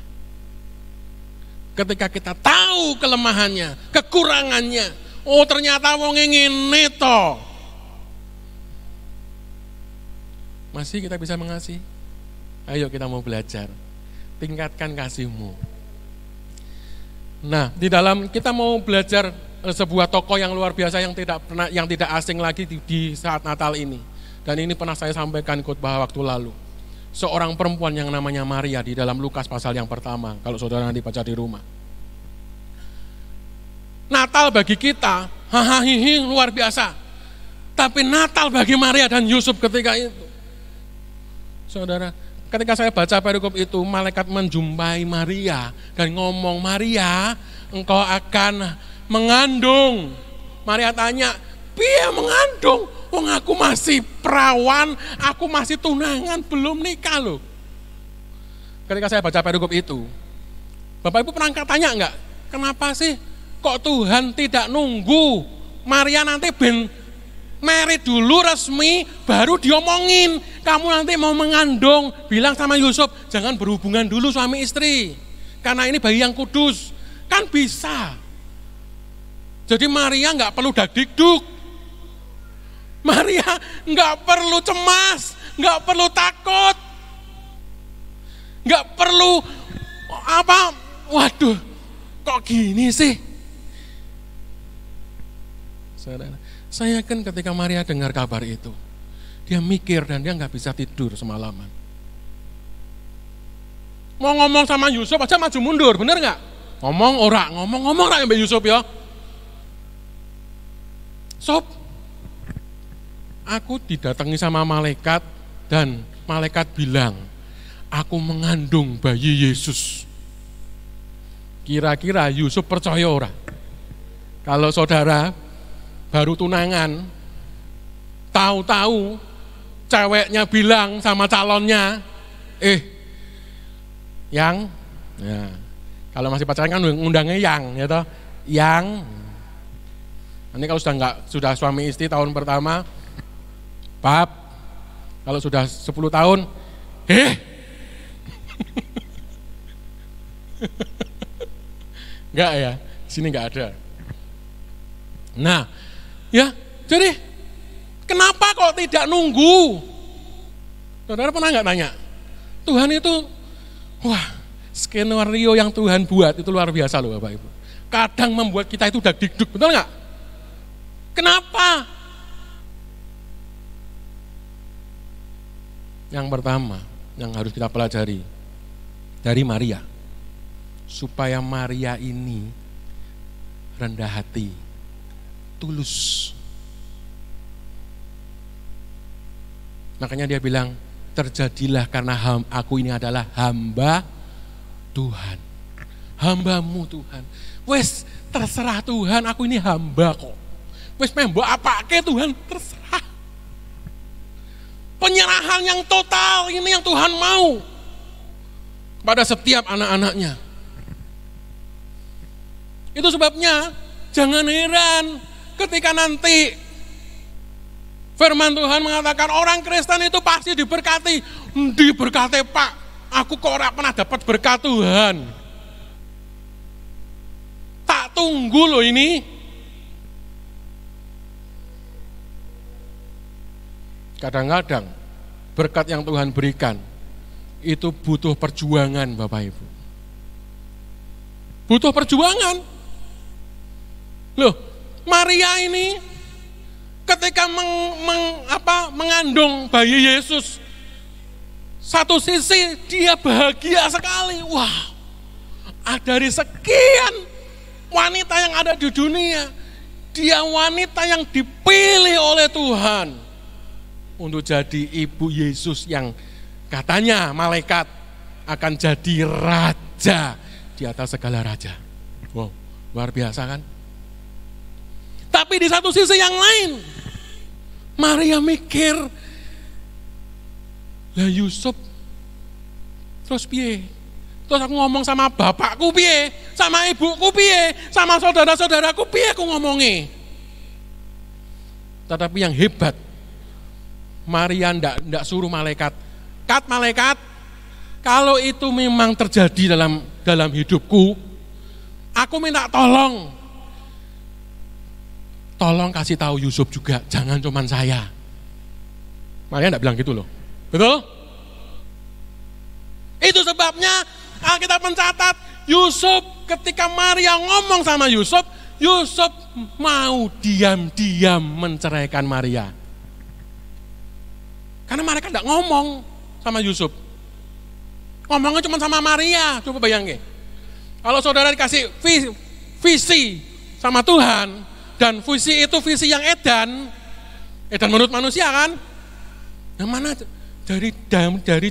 Ketika kita tahu kelemahannya, kekurangannya. Oh ternyata wong ngene to. Masih kita bisa mengasihi? Ayo kita mau belajar. Tingkatkan kasihmu. Nah, di dalam kita mau belajar sebuah tokoh yang luar biasa yang tidak asing lagi di saat Natal ini. Dan ini pernah saya sampaikan khotbah waktu lalu. Seorang perempuan yang namanya Maria di dalam Lukas pasal yang pertama, kalau saudara nanti baca di rumah. Natal bagi kita, hahaha luar biasa. Tapi Natal bagi Maria dan Yusuf ketika itu. Saudara, ketika saya baca perikop itu, malaikat menjumpai Maria dan ngomong, Maria, engkau akan mengandung. Maria tanya, piye mengandung? Wong aku masih perawan, aku masih tunangan, belum nikah loh. Ketika saya baca perikop itu, Bapak Ibu pernah tanya enggak, kenapa sih kok Tuhan tidak nunggu Maria nanti ben married dulu resmi, baru diomongin, kamu nanti mau mengandung, bilang sama Yusuf, jangan berhubungan dulu suami istri, karena ini bayi yang kudus, kan bisa. Jadi Maria nggak perlu dagdikduk, Maria nggak perlu cemas, nggak perlu takut, Nggak perlu waduh, kok gini sih? Saya yakin ketika Maria dengar kabar itu, dia mikir dan dia nggak bisa tidur semalaman. Mau ngomong sama Yusuf aja maju mundur, bener nggak? Ngomong ora Mbak Yusuf ya. Sob, aku didatangi sama malaikat dan malaikat bilang, aku mengandung bayi Yesus. Kira-kira Yusuf percaya ora? Kalau saudara baru tunangan, tahu-tahu ceweknya bilang sama calonnya, yang, ya, kalau masih pacaran kan ngundangnya yang, ya toh, yang. Ini kalau sudah suami istri tahun pertama, pap, kalau sudah 10 tahun, enggak ya, sini enggak ada. Nah, ya, jadi kenapa kok tidak nunggu? Saudara pernah enggak tanya? Tuhan itu, wah, skenario yang Tuhan buat itu luar biasa loh Bapak Ibu. Kadang membuat kita itu dagdikduk, betul enggak? Kenapa? Yang pertama, yang harus kita pelajari dari Maria, supaya Maria ini rendah hati, tulus. Makanya dia bilang, terjadilah karena aku ini adalah hamba Tuhan. Hambamu Tuhan. Wes terserah Tuhan, aku ini hamba kok. Wes mbok apake Tuhan, terserah. Penyerahan yang total ini yang Tuhan mau kepada setiap anak-anaknya. Itu sebabnya jangan heran ketika nanti firman Tuhan mengatakan orang Kristen itu pasti diberkati. Diberkati Pak, aku kok ora pernah dapat berkat Tuhan. Tak tunggu loh ini. Kadang-kadang berkat yang Tuhan berikan itu butuh perjuangan Bapak Ibu. Butuh perjuangan. Loh, Maria ini ketika mengandung bayi Yesus, satu sisi dia bahagia sekali. Wah, dari sekian wanita yang ada di dunia, dia wanita yang dipilih oleh Tuhan untuk jadi ibu Yesus yang katanya malaikat akan jadi raja di atas segala raja. Wow, luar biasa kan? Tapi di satu sisi yang lain, Maria mikir, lah Yusuf, terus piye? Terus aku ngomong sama bapakku piye? Sama ibuku piye? Sama saudara-saudaraku piye aku ngomongnya? Tetapi yang hebat, Maria ndak suruh malaikat, malaikat, kalau itu memang terjadi dalam hidupku, aku minta tolong kasih tahu Yusuf juga, jangan cuman saya. Maria ndak bilang gitu loh, betul? Itu sebabnya Alkitab mencatat Yusuf ketika Maria ngomong sama Yusuf mau diam-diam menceraikan Maria. Karena mereka tidak ngomong sama Yusuf. Ngomongnya cuma sama Maria. Coba bayangin. Kalau saudara dikasih visi sama Tuhan, dan visi itu visi yang edan menurut manusia kan? Yang mana dari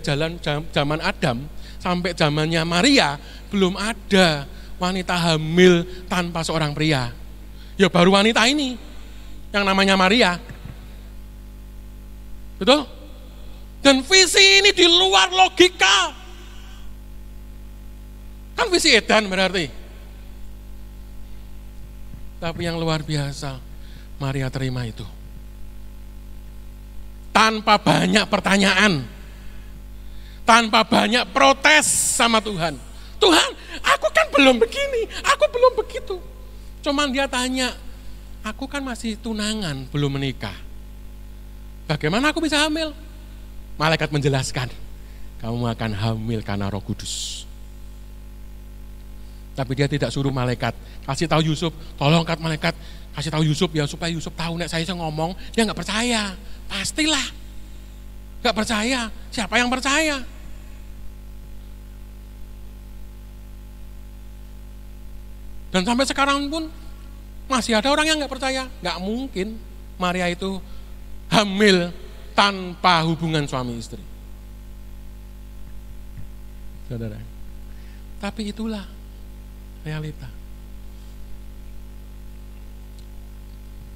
zaman Adam sampai zamannya Maria, belum ada wanita hamil tanpa seorang pria. Ya baru wanita ini, yang namanya Maria. Betul? Dan visi ini di luar logika. Kan visi edan berarti. Tapi yang luar biasa, Maria terima itu. Tanpa banyak pertanyaan. Tanpa banyak protes sama Tuhan. Tuhan, aku kan belum begini, aku belum begitu. Cuman dia tanya, aku kan masih tunangan, belum menikah. Bagaimana aku bisa hamil? Malaikat menjelaskan, kamu akan hamil karena Roh Kudus. Tapi dia tidak suruh malaikat, kasih tahu Yusuf, tolong angkat malaikat, kasih tahu Yusuf ya supaya Yusuf tahu nek saya ngomong, dia nggak percaya. Pastilah nggak percaya. Siapa yang percaya? Dan sampai sekarang pun masih ada orang yang nggak percaya. Nggak mungkin Maria itu hamil tanpa hubungan suami istri. Saudara, tapi itulah realita.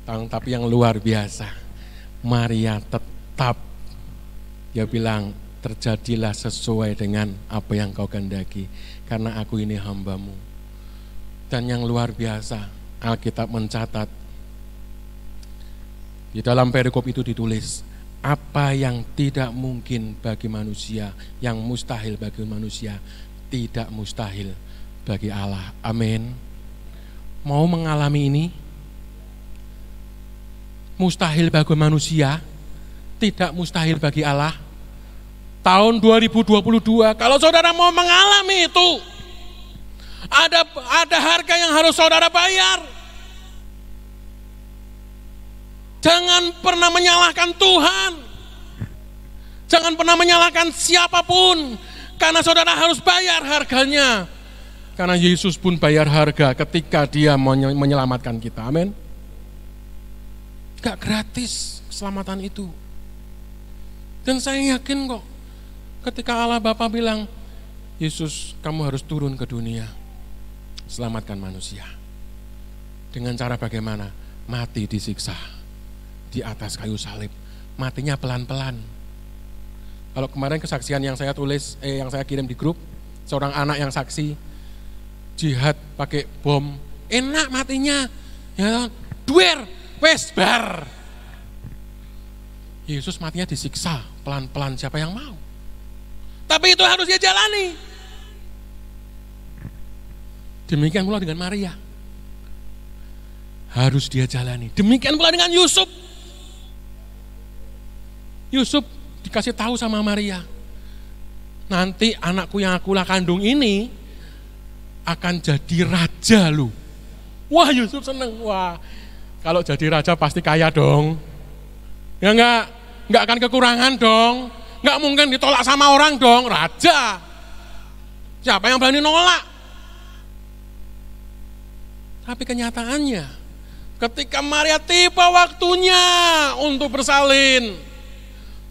Tapi yang luar biasa, Maria tetap, dia bilang, terjadilah sesuai dengan apa yang kau kehendaki, karena aku ini hamba-Mu. Dan yang luar biasa, Alkitab mencatat, di dalam perikop itu ditulis, apa yang tidak mungkin bagi manusia, yang mustahil bagi manusia, tidak mustahil bagi Allah. Amin. Mau mengalami ini? Mustahil bagi manusia, tidak mustahil bagi Allah. Tahun 2022, kalau saudara mau mengalami itu, ada harga yang harus saudara bayar. Jangan pernah menyalahkan Tuhan. Jangan pernah menyalahkan siapapun, karena saudara harus bayar harganya. Karena Yesus pun bayar harga ketika dia menyelamatkan kita. Amin. Gak gratis keselamatan itu. Dan saya yakin kok, ketika Allah Bapa bilang, Yesus kamu harus turun ke dunia, selamatkan manusia. Dengan cara bagaimana? Mati disiksa di atas kayu salib. Matinya pelan-pelan. Kalau kemarin kesaksian yang saya tulis, yang saya kirim di grup, seorang anak yang saksi, jihad pakai bom, enak matinya, ya, duer, wes bar. Yesus matinya disiksa pelan-pelan, siapa yang mau? Tapi itu harus dia jalani. Demikian pula dengan Maria, harus dia jalani. Demikian pula dengan Yusuf. Yusuf dikasih tahu sama Maria, nanti anakku yang aku kandung ini akan jadi raja lu. Wah, Yusuf seneng. Wah, kalau jadi raja pasti kaya dong. Ya enggak akan kekurangan dong. Enggak mungkin ditolak sama orang dong, raja. Siapa yang berani nolak? Tapi kenyataannya, ketika Maria tiba waktunya untuk bersalin,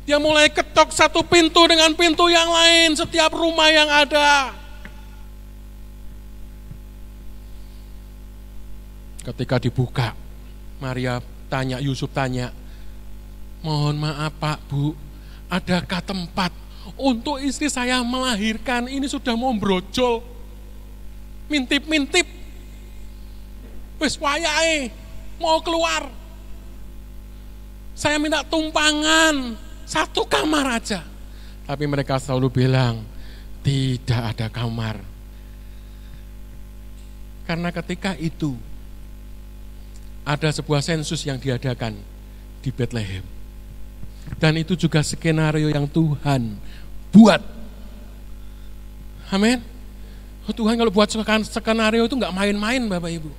dia mulai ketok satu pintu dengan pintu yang lain, setiap rumah yang ada. Ketika dibuka, Maria tanya, Yusuf tanya, mohon maaf Pak, Bu, adakah tempat untuk istri saya melahirkan? Ini sudah mau brojol, mintip-mintip, wis wayahe, mau keluar. Saya minta tumpangan, 1 kamar aja. Tapi mereka selalu bilang, tidak ada kamar. Karena ketika itu, ada sebuah sensus yang diadakan di Bethlehem. Dan itu juga skenario yang Tuhan buat. Amin. Tuhan kalau buat skenario itu enggak main-main Bapak Ibu.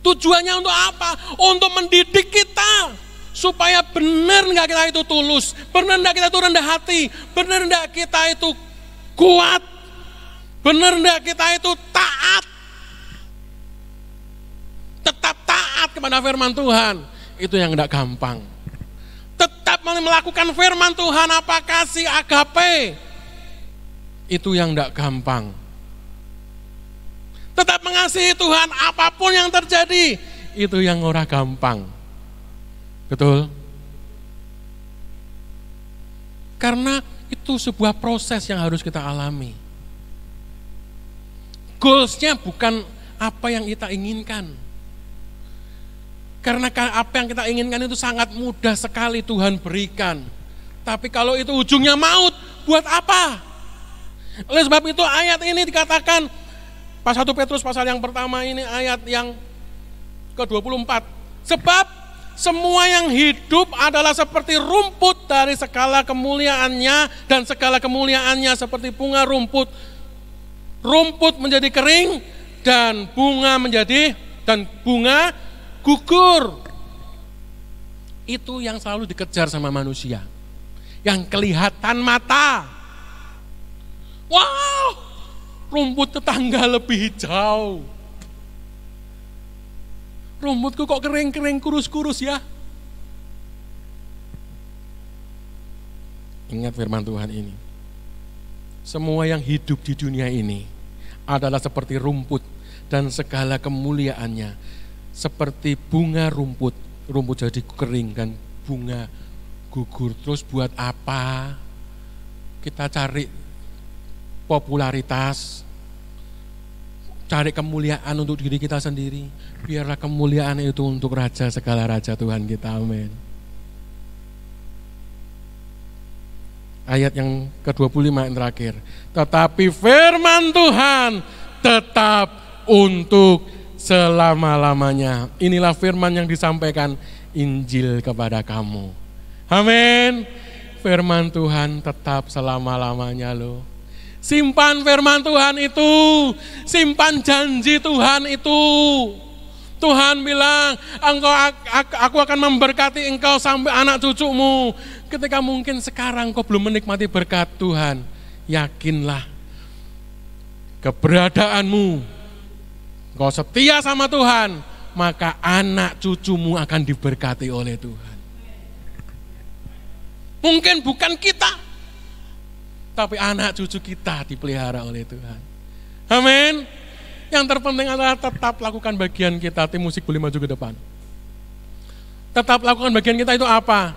Tujuannya untuk apa? Untuk mendidik kita. Supaya benar enggak kita itu tulus. Benar enggak kita itu rendah hati. Benar enggak kita itu kuat. Benar enggak kita itu taat. Tetap taat kepada firman Tuhan, itu yang tidak gampang. Tetap melakukan firman Tuhan, apa kasih agape, itu yang tidak gampang. Tetap mengasihi Tuhan, apapun yang terjadi, itu yang ora gampang. Betul? Karena itu sebuah proses yang harus kita alami. Goals-nya bukan apa yang kita inginkan. Karena apa yang kita inginkan itu sangat mudah sekali Tuhan berikan. Tapi kalau itu ujungnya maut, buat apa? Oleh sebab itu ayat ini dikatakan, pas 1 Petrus pasal yang pertama ini ayat yang ke-24. Sebab semua yang hidup adalah seperti rumput dari segala kemuliaannya, dan segala kemuliaannya seperti bunga rumput. Rumput menjadi kering dan bunga gugur. Itu yang selalu dikejar sama manusia, yang kelihatan mata. Wow, rumput tetangga lebih hijau. Rumputku kok kering-kering, kurus-kurus ya. Ingat firman Tuhan ini. Semua yang hidup di dunia ini adalah seperti rumput, dan segala kemuliaannya seperti bunga rumput. Rumput jadi kering dan bunga gugur. Terus buat apa kita cari popularitas, cari kemuliaan untuk diri kita sendiri? Biarlah kemuliaan itu untuk Raja segala Raja, Tuhan kita. Amin. Ayat yang ke-25 yang terakhir. Tetapi firman Tuhan tetap untuk selama-lamanya. Inilah firman yang disampaikan Injil kepada kamu. Amin. Firman Tuhan tetap selama-lamanya loh. Simpan firman Tuhan itu, simpan janji Tuhan itu. Tuhan bilang, aku akan memberkati engkau sampai anak cucumu. Ketika mungkin sekarang kau belum menikmati berkat Tuhan, yakinlah keberadaanmu, kau setia sama Tuhan, maka anak cucumu akan diberkati oleh Tuhan. Mungkin bukan kita, tapi anak cucu kita dipelihara oleh Tuhan. Amin. Yang terpenting adalah tetap lakukan bagian kita. Tim musik boleh maju ke depan. Tetap lakukan bagian kita itu apa?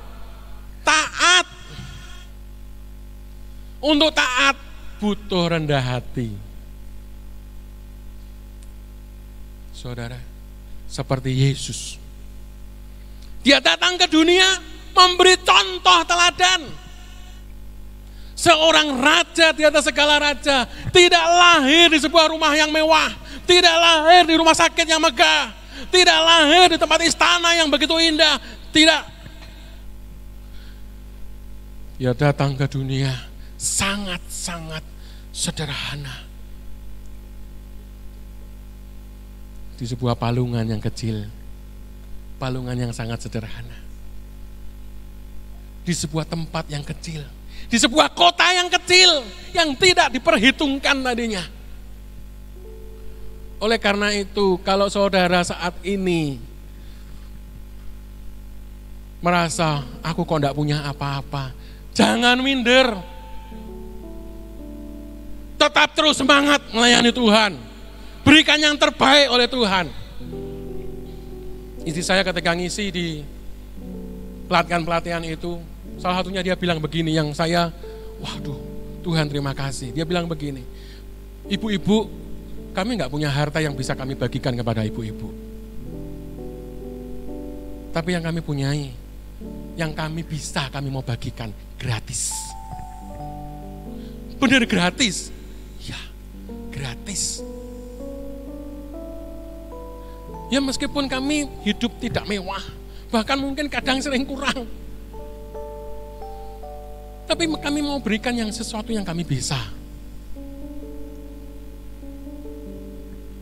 Taat. Untuk taat butuh rendah hati. Saudara, seperti Yesus. Dia datang ke dunia memberi contoh teladan. Seorang raja di atas segala raja, tidak lahir di sebuah rumah yang mewah, tidak lahir di rumah sakit yang megah, tidak lahir di tempat istana yang begitu indah, tidak. Dia datang ke dunia sangat-sangat sederhana. Di sebuah palungan yang kecil, palungan yang sangat sederhana. Di sebuah tempat yang kecil, di sebuah kota yang kecil, yang tidak diperhitungkan tadinya. Oleh karena itu, kalau saudara saat ini merasa, aku kok enggak punya apa-apa, jangan minder. Tetap terus semangat melayani Tuhan. Berikan yang terbaik oleh Tuhan. Istri saya ketika ngisi di pelatihan itu, salah satunya dia bilang begini, yang saya, waduh, Tuhan terima kasih. Dia bilang begini, ibu-ibu, kami enggak punya harta yang bisa kami bagikan kepada ibu-ibu. Tapi yang kami punyai, yang kami bisa, kami mau bagikan gratis. Benar gratis? Ya, gratis. Ya meskipun kami hidup tidak mewah, bahkan mungkin kadang sering kurang, tapi kami mau berikan yang sesuatu yang kami bisa.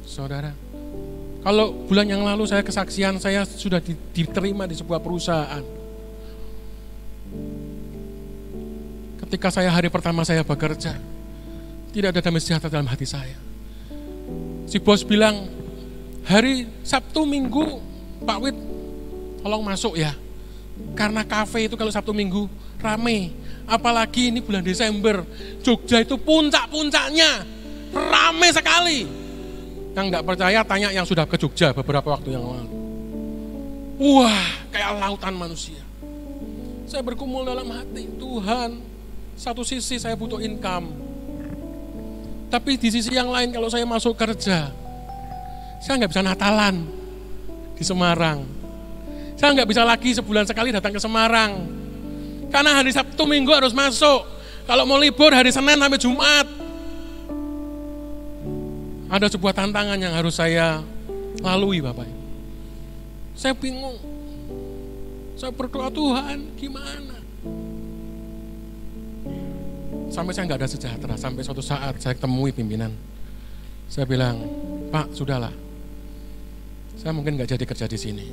Saudara, kalau bulan yang lalu saya kesaksian, saya sudah diterima di sebuah perusahaan. Ketika saya hari pertama saya bekerja, tidak ada damai sejahtera dalam hati saya. Si bos bilang, hari Sabtu Minggu, Pak Wid, tolong masuk ya. Karena kafe itu kalau Sabtu Minggu rame. Apalagi ini bulan Desember, Jogja itu puncak-puncaknya, rame sekali. Yang enggak percaya tanya yang sudah ke Jogja beberapa waktu yang lalu. Wah, kayak lautan manusia. Saya bergumul dalam hati, Tuhan, satu sisi saya butuh income, tapi di sisi yang lain kalau saya masuk kerja, saya nggak bisa Natalan di Semarang. Saya nggak bisa lagi sebulan sekali datang ke Semarang. Karena hari Sabtu Minggu harus masuk. Kalau mau libur hari Senin sampai Jumat. Ada sebuah tantangan yang harus saya lalui, Bapak. Saya bingung. Saya berdoa, Tuhan gimana? Sampai saya nggak ada sejahtera. Sampai suatu saat saya temui pimpinan. Saya bilang, Pak, sudahlah. Saya mungkin nggak jadi kerja di sini.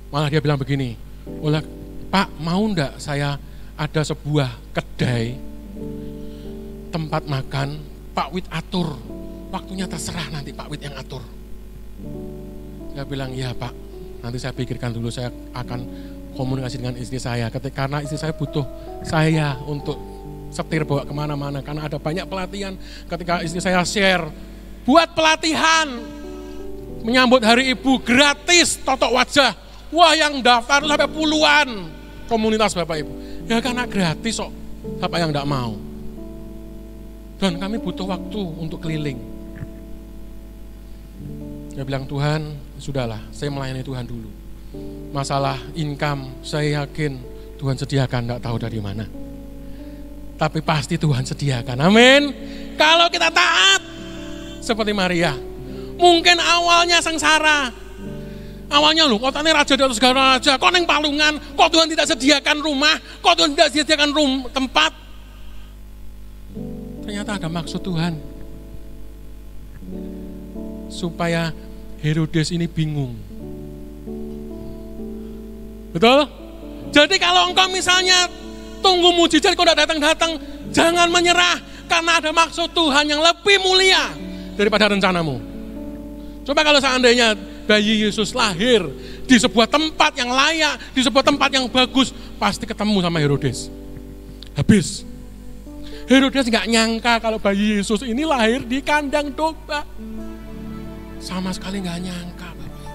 Malah dia bilang begini, Pak, mau ndak saya ada sebuah kedai tempat makan, Pak Wid atur, waktunya terserah nanti Pak Wid yang atur. Saya bilang, iya Pak, nanti saya pikirkan dulu, saya akan komunikasi dengan istri saya, karena istri saya butuh saya untuk setir bawa kemana-mana, karena ada banyak pelatihan. Ketika istri saya share, buat pelatihan, menyambut hari ibu, gratis, totok wajah, wah yang daftar sampai puluhan komunitas Bapak Ibu. Ya karena gratis kok, siapa yang enggak mau. Dan kami butuh waktu untuk keliling. Dia bilang, Tuhan, sudahlah, saya melayani Tuhan dulu. Masalah income, saya yakin Tuhan sediakan, enggak tahu dari mana. Tapi pasti Tuhan sediakan, amin. Kalau kita taat, seperti Maria. Mungkin awalnya sengsara. Awalnya loh, kok ini raja di atas segala raja, kok neng palungan, kok Tuhan tidak sediakan rumah, kok Tuhan tidak sediakan tempat. Ternyata ada maksud Tuhan. Supaya Herodes ini bingung. Betul? Jadi kalau engkau misalnya tunggu mujizat kok tidak datang-datang, jangan menyerah. Karena ada maksud Tuhan yang lebih mulia daripada rencanamu. Coba kalau seandainya bayi Yesus lahir di sebuah tempat yang layak, di sebuah tempat yang bagus, pasti ketemu sama Herodes. Habis. Herodes gak nyangka kalau bayi Yesus ini lahir di kandang domba. Sama sekali gak nyangka, Bapak.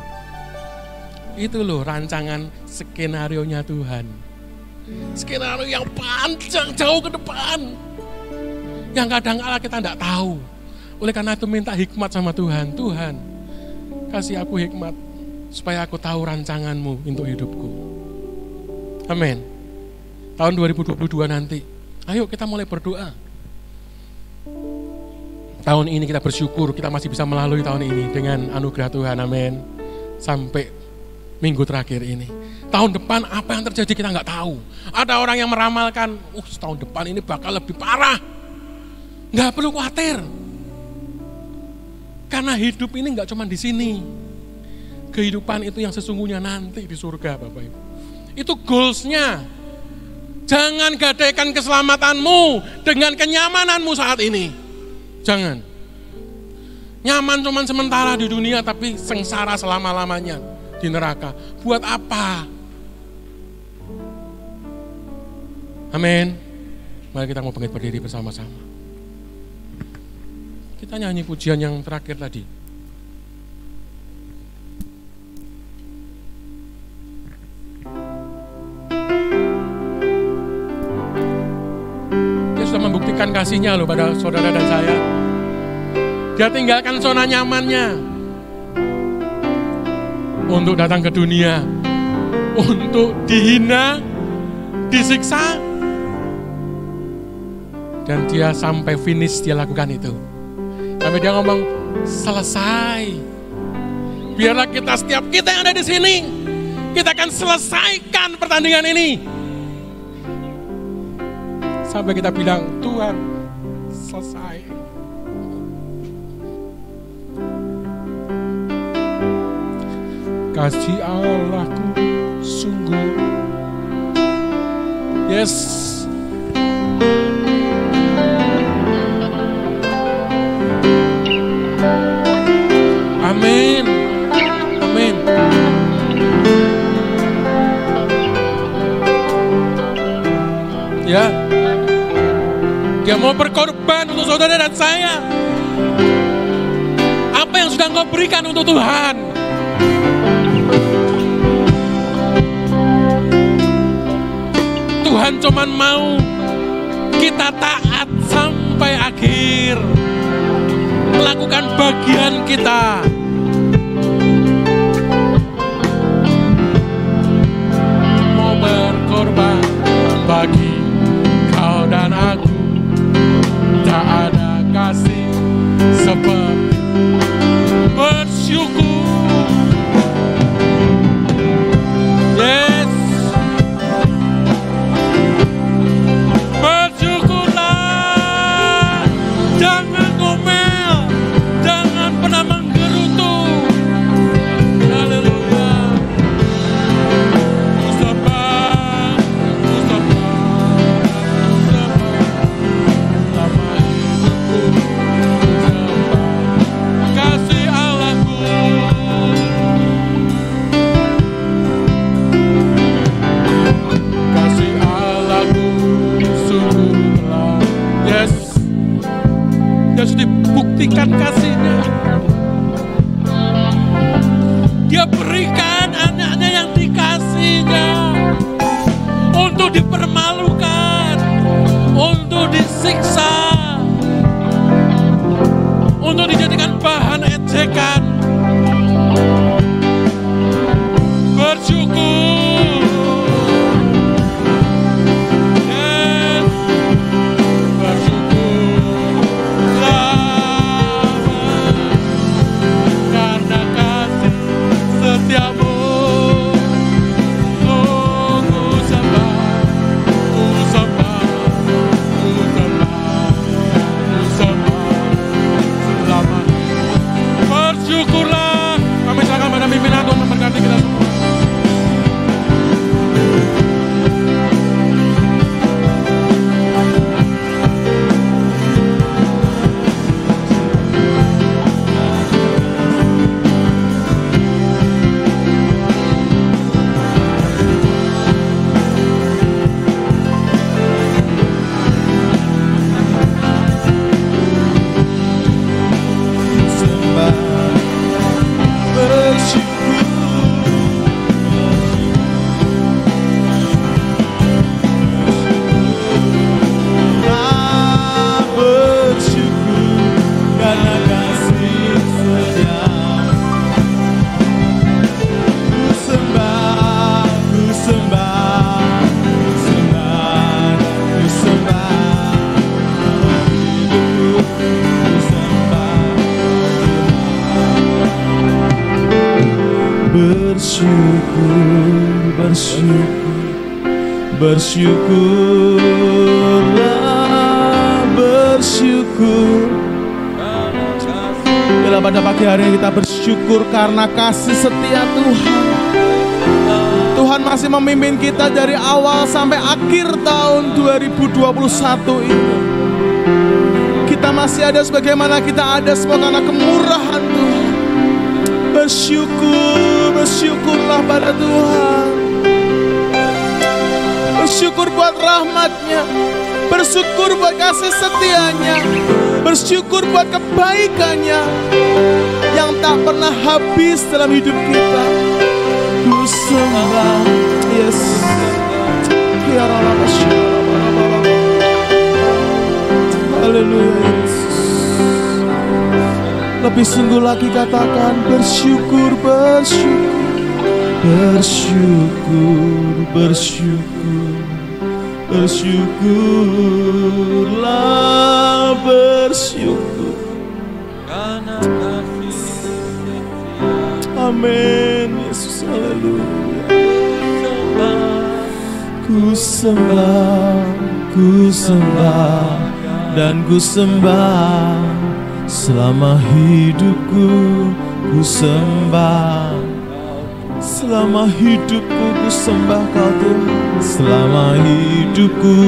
Itu loh rancangan skenario-nya Tuhan. Skenario yang panjang, jauh ke depan. Yang kadang-kala kita gak tahu. Oleh karena itu minta hikmat sama Tuhan. Tuhan, kasih aku hikmat supaya aku tahu rancanganmu untuk hidupku. Amin. Tahun 2022 nanti, ayo kita mulai berdoa. Tahun ini kita bersyukur kita masih bisa melalui tahun ini dengan anugerah Tuhan, amin. Sampai minggu terakhir ini. Tahun depan apa yang terjadi kita nggak tahu. Ada orang yang meramalkan, tahun depan ini bakal lebih parah. Nggak perlu khawatir. Karena hidup ini nggak cuma di sini. Kehidupan itu yang sesungguhnya nanti di surga, Bapak Ibu. Itu goalsnya. Jangan gadaikan keselamatanmu dengan kenyamananmu saat ini. Jangan. Nyaman cuma sementara di dunia tapi sengsara selama-lamanya di neraka. Buat apa? Amin. Mari kita mau bangkit berdiri bersama-sama. Kita nyanyi pujian yang terakhir tadi. Dia sudah membuktikan kasihnya loh pada saudara dan saya. Dia tinggalkan zona nyamannya untuk datang ke dunia, untuk dihina, disiksa, dan dia sampai finish dia lakukan itu. Tapi dia ngomong, selesai. Biarlah setiap kita yang ada di sini, kita akan selesaikan pertandingan ini. Sampai kita bilang, Tuhan, selesai. Kasih Allahku sungguh. Yes. Amin. Amin. Ya. Dia mau berkorban untuk saudara dan saya. Apa yang sudah engkau berikan untuk Tuhan? Tuhan cuma mau kita taat sampai akhir. Melakukan bagian kita. Mau berkorban bagi kau dan aku. Tak ada kasih seperti bersyukur. bersyukur, bersyukur, bersyukurlah, bersyukur. Bila pada pagi hari ini kita bersyukur karena kasih setia Tuhan. Tuhan masih memimpin kita dari awal sampai akhir tahun 2021 ini. Kita masih ada sebagaimana kita ada semua karena kemurahan Tuhan. Bersyukur, bersyukurlah pada Tuhan. Bersyukur buat rahmat-Nya, bersyukur buat kasih setia-Nya, bersyukur buat kebaikan-Nya yang tak pernah habis dalam hidup kita. Ku sembah, yes. Haleluya, Yesus. Lebih sungguh lagi katakan bersyukur, bersyukur, bersyukur, bersyukur, bersyukurlah, bersyukur. Amin, Yesus, haleluya. Ku sembah, ku sembah, dan ku sembah selama hidupku. Ku sembah selama hidupku, ku sembah Kau Tuhan. Selama hidupku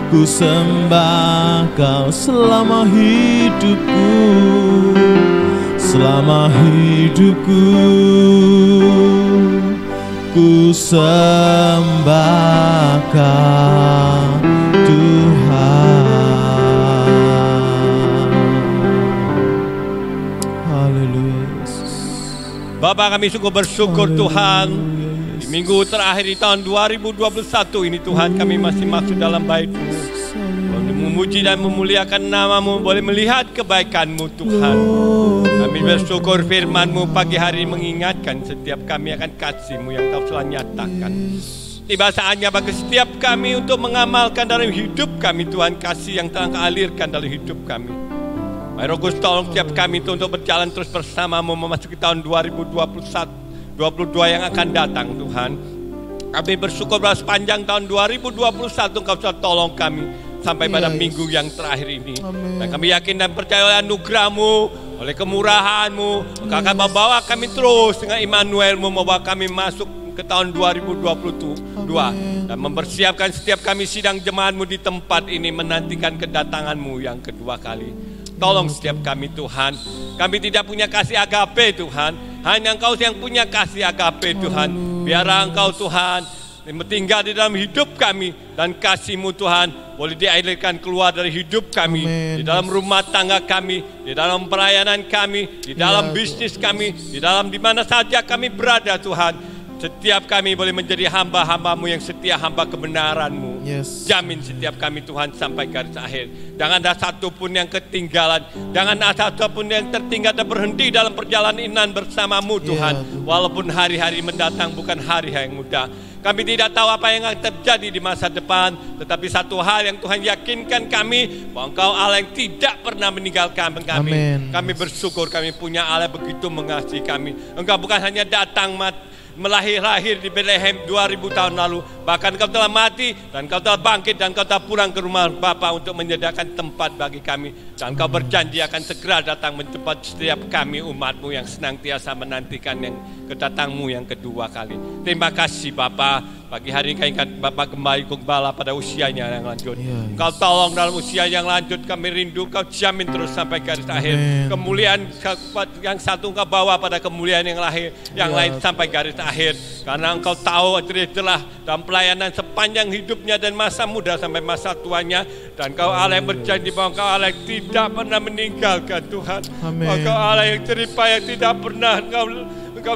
ku sembah Kau. Selama hidupku, selama hidupku ku sembah Kau Tuhan. Haleluya, Yesus. Bapa, kami sungguh bersyukur Tuhan. Di minggu terakhir di tahun 2021 ini Tuhan, kami masih masuk dalam bait-Mu. Boleh memuji dan memuliakan nama-Mu, boleh melihat kebaikan-Mu Tuhan. Kami bersyukur firman-Mu pagi hari mengingatkan setiap kami akan kasih-Mu yang Kau telah nyatakan. Tiba saatnya bagi setiap kami untuk mengamalkan dalam hidup kami Tuhan kasih yang telah Kau alirkan dalam hidup kami. Roh Kudus, tolong setiap kami itu untuk berjalan terus bersama-Mu memasuki tahun 2022 yang akan datang Tuhan. Kami bersyukur bahwa sepanjang tahun 2021 Kau sudah tolong kami sampai pada minggu yang terakhir ini. Amen. Dan kami yakin dan percaya oleh anugerah-Mu, oleh kemurahan-Mu, Kau akan membawa kami terus dengan Immanuel-Mu, membawa kami masuk ke tahun 2022. Amen. Dan mempersiapkan setiap kami sidang jemaat-Mu di tempat ini menantikan kedatangan-Mu yang kedua kali. Tolong setiap kami Tuhan. Kami tidak punya kasih agape Tuhan. Hanya Engkau yang punya kasih agape Tuhan. Biarlah Engkau Tuhan tinggal di dalam hidup kami. Dan kasih-Mu Tuhan boleh dialirkan keluar dari hidup kami. Amen. Di dalam rumah tangga kami. Di dalam pelayanan kami. Di dalam bisnis kami. Di dalam di mana saja kami berada Tuhan. Setiap kami boleh menjadi hamba-hamba-Mu yang setia, hamba kebenaran-Mu. Yes. Jamin setiap kami Tuhan sampai garis akhir. Jangan ada satupun yang ketinggalan. Jangan ada satupun yang tertinggal dan berhenti dalam perjalanan iman bersama-Mu Tuhan. Walaupun hari-hari mendatang bukan hari yang mudah. Kami tidak tahu apa yang akan terjadi di masa depan. Tetapi satu hal yang Tuhan yakinkan kami, bahwa Engkau Allah yang tidak pernah meninggalkan kami. Amen. Kami bersyukur kami punya Allah begitu mengasihi kami. Engkau bukan hanya datang melahir-lahir di Bethlehem 2000 tahun lalu. Bahkan Kau telah mati dan Kau telah bangkit dan Kau telah pulang ke rumah Bapa untuk menyediakan tempat bagi kami. Dan Kau berjanji akan segera datang menjemput setiap kami umat-Mu yang senantiasa menantikan yang kedatang-Mu yang kedua kali. Terima kasih Bapa. Pagi hari ini kami Bapak kembali Gembala pada usianya yang lanjut. Kau tolong dalam usia yang lanjut, kami rindu Kau jamin terus sampai garis akhir. Kemuliaan yang satu Engkau bawa pada kemuliaan yang lahir, yang lain sampai garis akhir. Karena Engkau tahu telah dalam pelayanan sepanjang hidupnya dan masa muda sampai masa tuanya. Dan Kau Allah yang berjanji bahwa Engkau Allah yang tidak pernah meninggalkan Tuhan. Engkau Allah yang jeripaya tidak pernah Engkau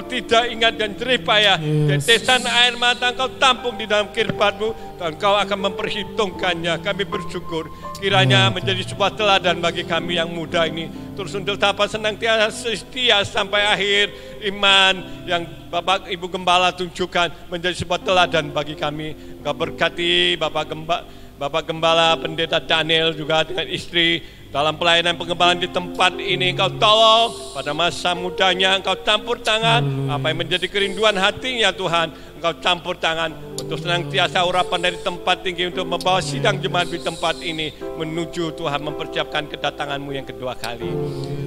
tidak ingat dan jeripaya. Tetesan air mata Engkau tampung di dalam kirbat-Mu dan Kau akan memperhitungkannya. Kami bersyukur kiranya menjadi sebuah teladan bagi kami yang muda ini. Terus untuk dapat senantiasa setia sampai akhir iman yang Bapak Ibu Gembala tunjukkan menjadi sebuah teladan bagi kami. Engkau berkati Bapak Gembala Pendeta Daniel juga dengan istri Dalam pelayanan pengembangan di tempat ini Engkau tolong, pada masa mudanya Engkau campur tangan, apa yang menjadi kerinduan hatinya Tuhan, Engkau campur tangan untuk senantiasa urapan dari tempat tinggi untuk membawa sidang jemaat di tempat ini menuju Tuhan mempersiapkan kedatangan-Mu yang kedua kali.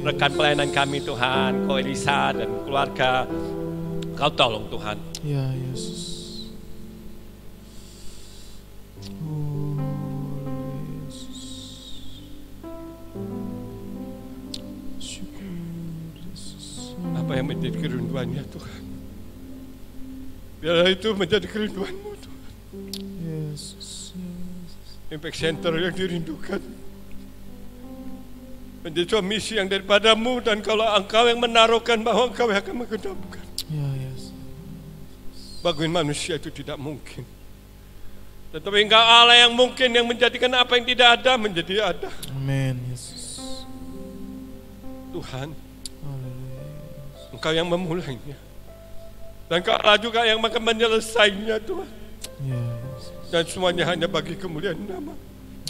Rekan pelayanan kami Tuhan, Ko Elisa dan keluarga, Engkau tolong Tuhan. Ya Yesus. Apa yang menjadi kerinduannya Tuhan, biarlah itu menjadi kerinduan-Mu Tuhan. Yesus. Impact Center yang dirindukan menjadi suatu misi yang daripada-Mu, dan kalau Engkau yang menaruhkan bahwa Engkau yang akan menggenapkan. Ya Yesus. Bagi manusia itu tidak mungkin, tetapi Engkau Allah yang mungkin, yang menjadikan apa yang tidak ada menjadi ada. Amin Yesus. Tuhan, Engkau yang memulainya, dan Engkau Allah juga yang akan menyelesainya Tuhan. Ya Yesus. Dan semuanya hanya bagi kemuliaan nama.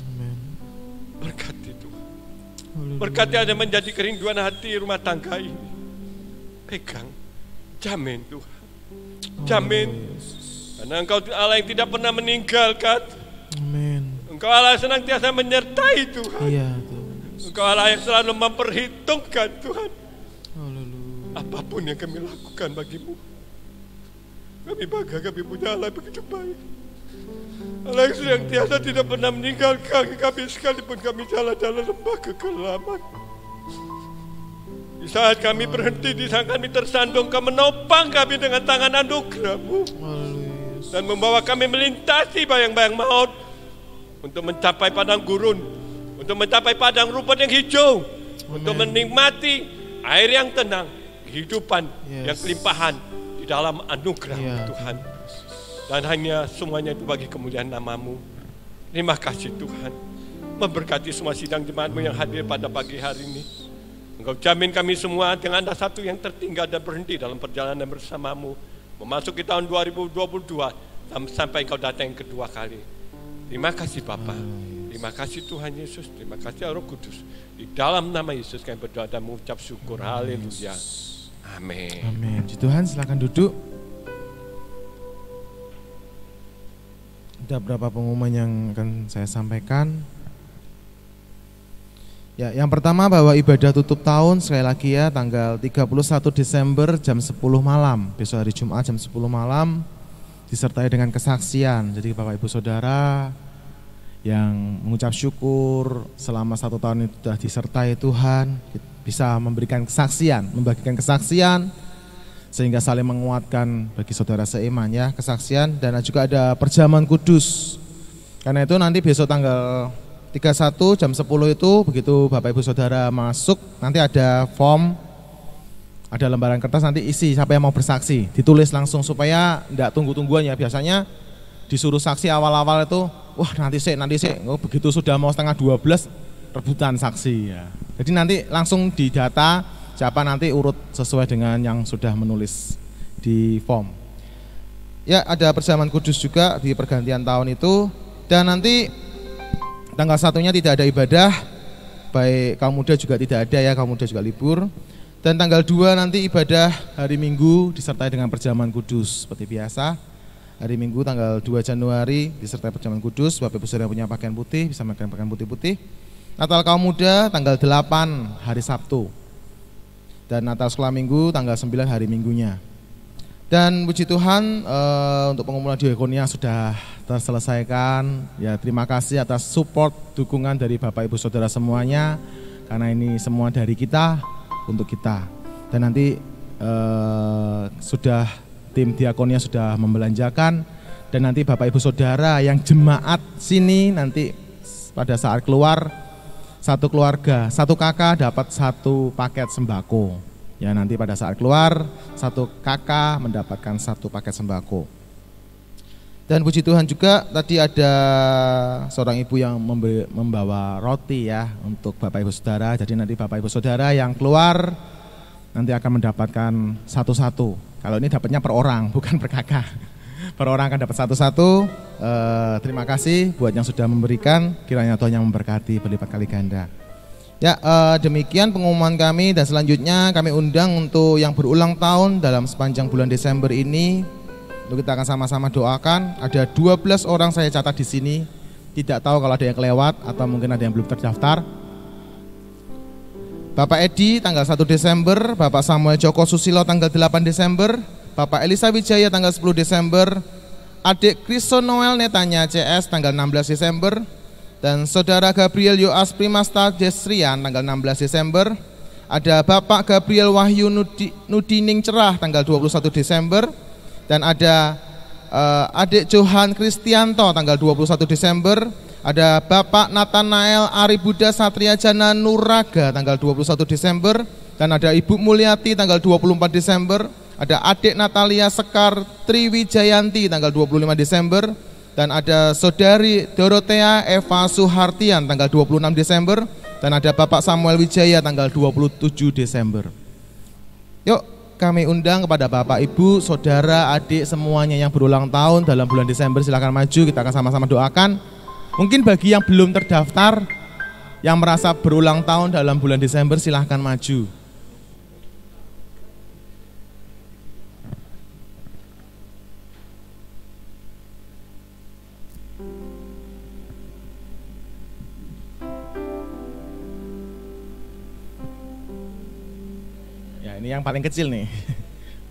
Amin. Berkati Tuhan, berkati ada menjadi kerinduan hati rumah tangga ini. Pegang, jamin Tuhan, jamin. Karena Engkau Allah yang tidak pernah meninggalkan. Amin. Engkau Allah yang senantiasa menyertai Tuhan. Iya Tuhan. Engkau Allah yang selalu memperhitungkan Tuhan. Haleluya. Apapun yang kami lakukan bagi-Mu, kami bangga, kami punya Allah begitu baik. Allah yang senantiasa tidak pernah meninggalkan kami sekalipun kami jalan dalam lembah kegelapan. Di saat kami berhenti, di saat kami tersandung, Kau menopang kami dengan tangan anugerah-Mu dan membawa kami melintasi bayang-bayang maut untuk mencapai padang gurun, untuk mencapai padang rumput yang hijau, untuk menikmati air yang tenang, kehidupan yang kelimpahan di dalam anugerah Tuhan. Dan hanya semuanya itu bagi kemuliaan nama-Mu. Terima kasih Tuhan. Memberkati semua sidang jemaat-Mu yang hadir pada pagi hari ini. Engkau jamin kami semua dengan ada satu yang tertinggal dan berhenti dalam perjalanan bersama-Mu, memasuki tahun 2022 sampai Engkau datang yang kedua kali. Terima kasih Bapa. Terima kasih Tuhan Yesus. Terima kasih Roh Kudus. Di dalam nama Yesus kami berdoa dan mengucap syukur. Haleluya. Amin. Amin. Puji Tuhan, silakan duduk. Ada beberapa pengumuman yang akan saya sampaikan. Ya, yang pertama bahwa ibadah tutup tahun sekali lagi ya, tanggal 31 Desember jam 10 malam. Besok hari Jumat jam 10 malam disertai dengan kesaksian. Jadi Bapak Ibu Saudara yang mengucap syukur selama 1 tahun itu sudah disertai Tuhan, bisa memberikan kesaksian, membagikan kesaksian sehingga saling menguatkan bagi saudara seiman ya, kesaksian. Dan juga ada perjamuan kudus. Karena itu nanti besok tanggal 31 jam 10 itu begitu Bapak Ibu Saudara masuk, nanti ada form, ada lembaran kertas, nanti isi siapa yang mau bersaksi, ditulis langsung supaya enggak tunggu-tungguan ya. Biasanya disuruh saksi awal-awal itu, wah nanti sih, begitu sudah mau setengah 12 rebutan saksi ya. Jadi nanti langsung didata siapa nanti urut sesuai dengan yang sudah menulis di form. Ya, ada perjamuan kudus juga di pergantian tahun itu. Dan nanti tanggal 1-nya tidak ada ibadah, baik kaum muda juga tidak ada ya, kaum muda juga libur. Dan tanggal 2 nanti ibadah hari Minggu disertai dengan perjamuan kudus seperti biasa. Hari Minggu tanggal 2 Januari disertai perjamuan kudus. Bapak Ibu Saudara punya pakaian putih bisa pakai pakaian putih-putih. Natal kaum muda tanggal 8 hari Sabtu. Dan Natal sekolah Minggu tanggal 9 hari Minggunya. Dan puji Tuhan untuk pengumpulan diakonia sudah terselesaikan. Ya, terima kasih atas support, dukungan dari Bapak Ibu Saudara semuanya. Karena ini semua dari kita untuk kita. Dan nanti sudah tim diakonia sudah membelanjakan. Dan nanti Bapak Ibu Saudara yang jemaat sini nanti pada saat keluar, satu keluarga, satu kakak dapat satu paket sembako. Ya, nanti pada saat keluar, satu kakak mendapatkan satu paket sembako. Dan puji Tuhan juga tadi ada seorang ibu yang membawa roti ya untuk Bapak Ibu Saudara. Jadi nanti Bapak Ibu Saudara yang keluar nanti akan mendapatkan satu-satu. Kalau ini dapatnya per orang, bukan per kakak. Per orang akan dapat satu-satu. Terima kasih buat yang sudah memberikan, kiranya Tuhan yang memberkati berlipat kali ganda. Ya, demikian pengumuman kami, dan selanjutnya kami undang untuk yang berulang tahun dalam sepanjang bulan Desember ini. Untuk kita akan sama-sama doakan. Ada 12 orang saya catat di sini. Tidak tahu kalau ada yang kelewat atau mungkin ada yang belum terdaftar. Bapak Edi tanggal 1 Desember, Bapak Samuel Joko Susilo tanggal 8 Desember, Bapak Elisa Wijaya tanggal 10 Desember, Adik Kristo Noel Netanya CS tanggal 16 Desember, dan Saudara Gabriel Yoas Primasta Desrian tanggal 16 Desember. Ada Bapak Gabriel Wahyu Nudining Cerah tanggal 21 Desember, dan ada Adik Johan Kristianto tanggal 21 Desember. Ada Bapak Nathanael Aribuda Satria Jana Nuraga tanggal 21 Desember, dan ada Ibu Mulyati tanggal 24 Desember. Ada Adik Natalia Sekar Triwijayanti tanggal 25 Desember, dan ada Saudari Dorothea Eva Suhartian tanggal 26 Desember, dan ada Bapak Samuel Wijaya tanggal 27 Desember. Yuk, kami undang kepada Bapak, Ibu, Saudara, adik semuanya yang berulang tahun dalam bulan Desember, silakan maju, kita akan sama-sama doakan. Mungkin bagi yang belum terdaftar, yang merasa berulang tahun dalam bulan Desember, silahkan maju. Ya, ini yang paling kecil nih.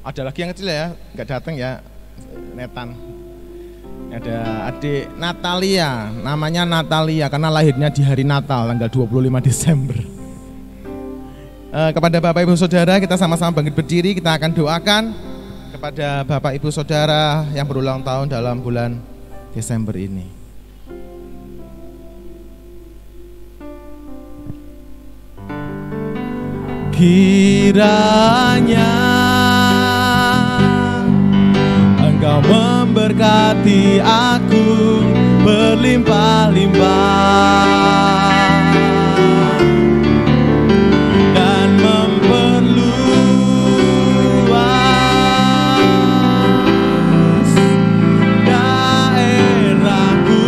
Ada lagi yang kecil ya, nggak datang ya, Netan. Ada adik Natalia, namanya Natalia karena lahirnya di hari Natal tanggal 25 Desember. Kepada Bapak Ibu Saudara, kita sama-sama bangkit berdiri, kita akan doakan kepada Bapak Ibu Saudara yang berulang tahun dalam bulan Desember ini. Kiranya Engkau memberkati aku berlimpah-limpah dan memperluas daerahku,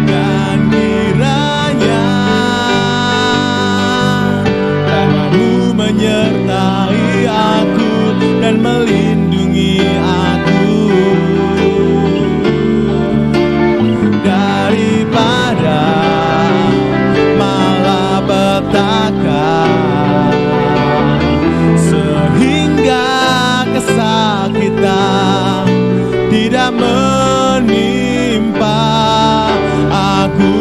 dan kiranya tangan-Mu menyertai aku dan melindungi aku daripada malapetaka, sehingga kesakitan tidak menimpa aku.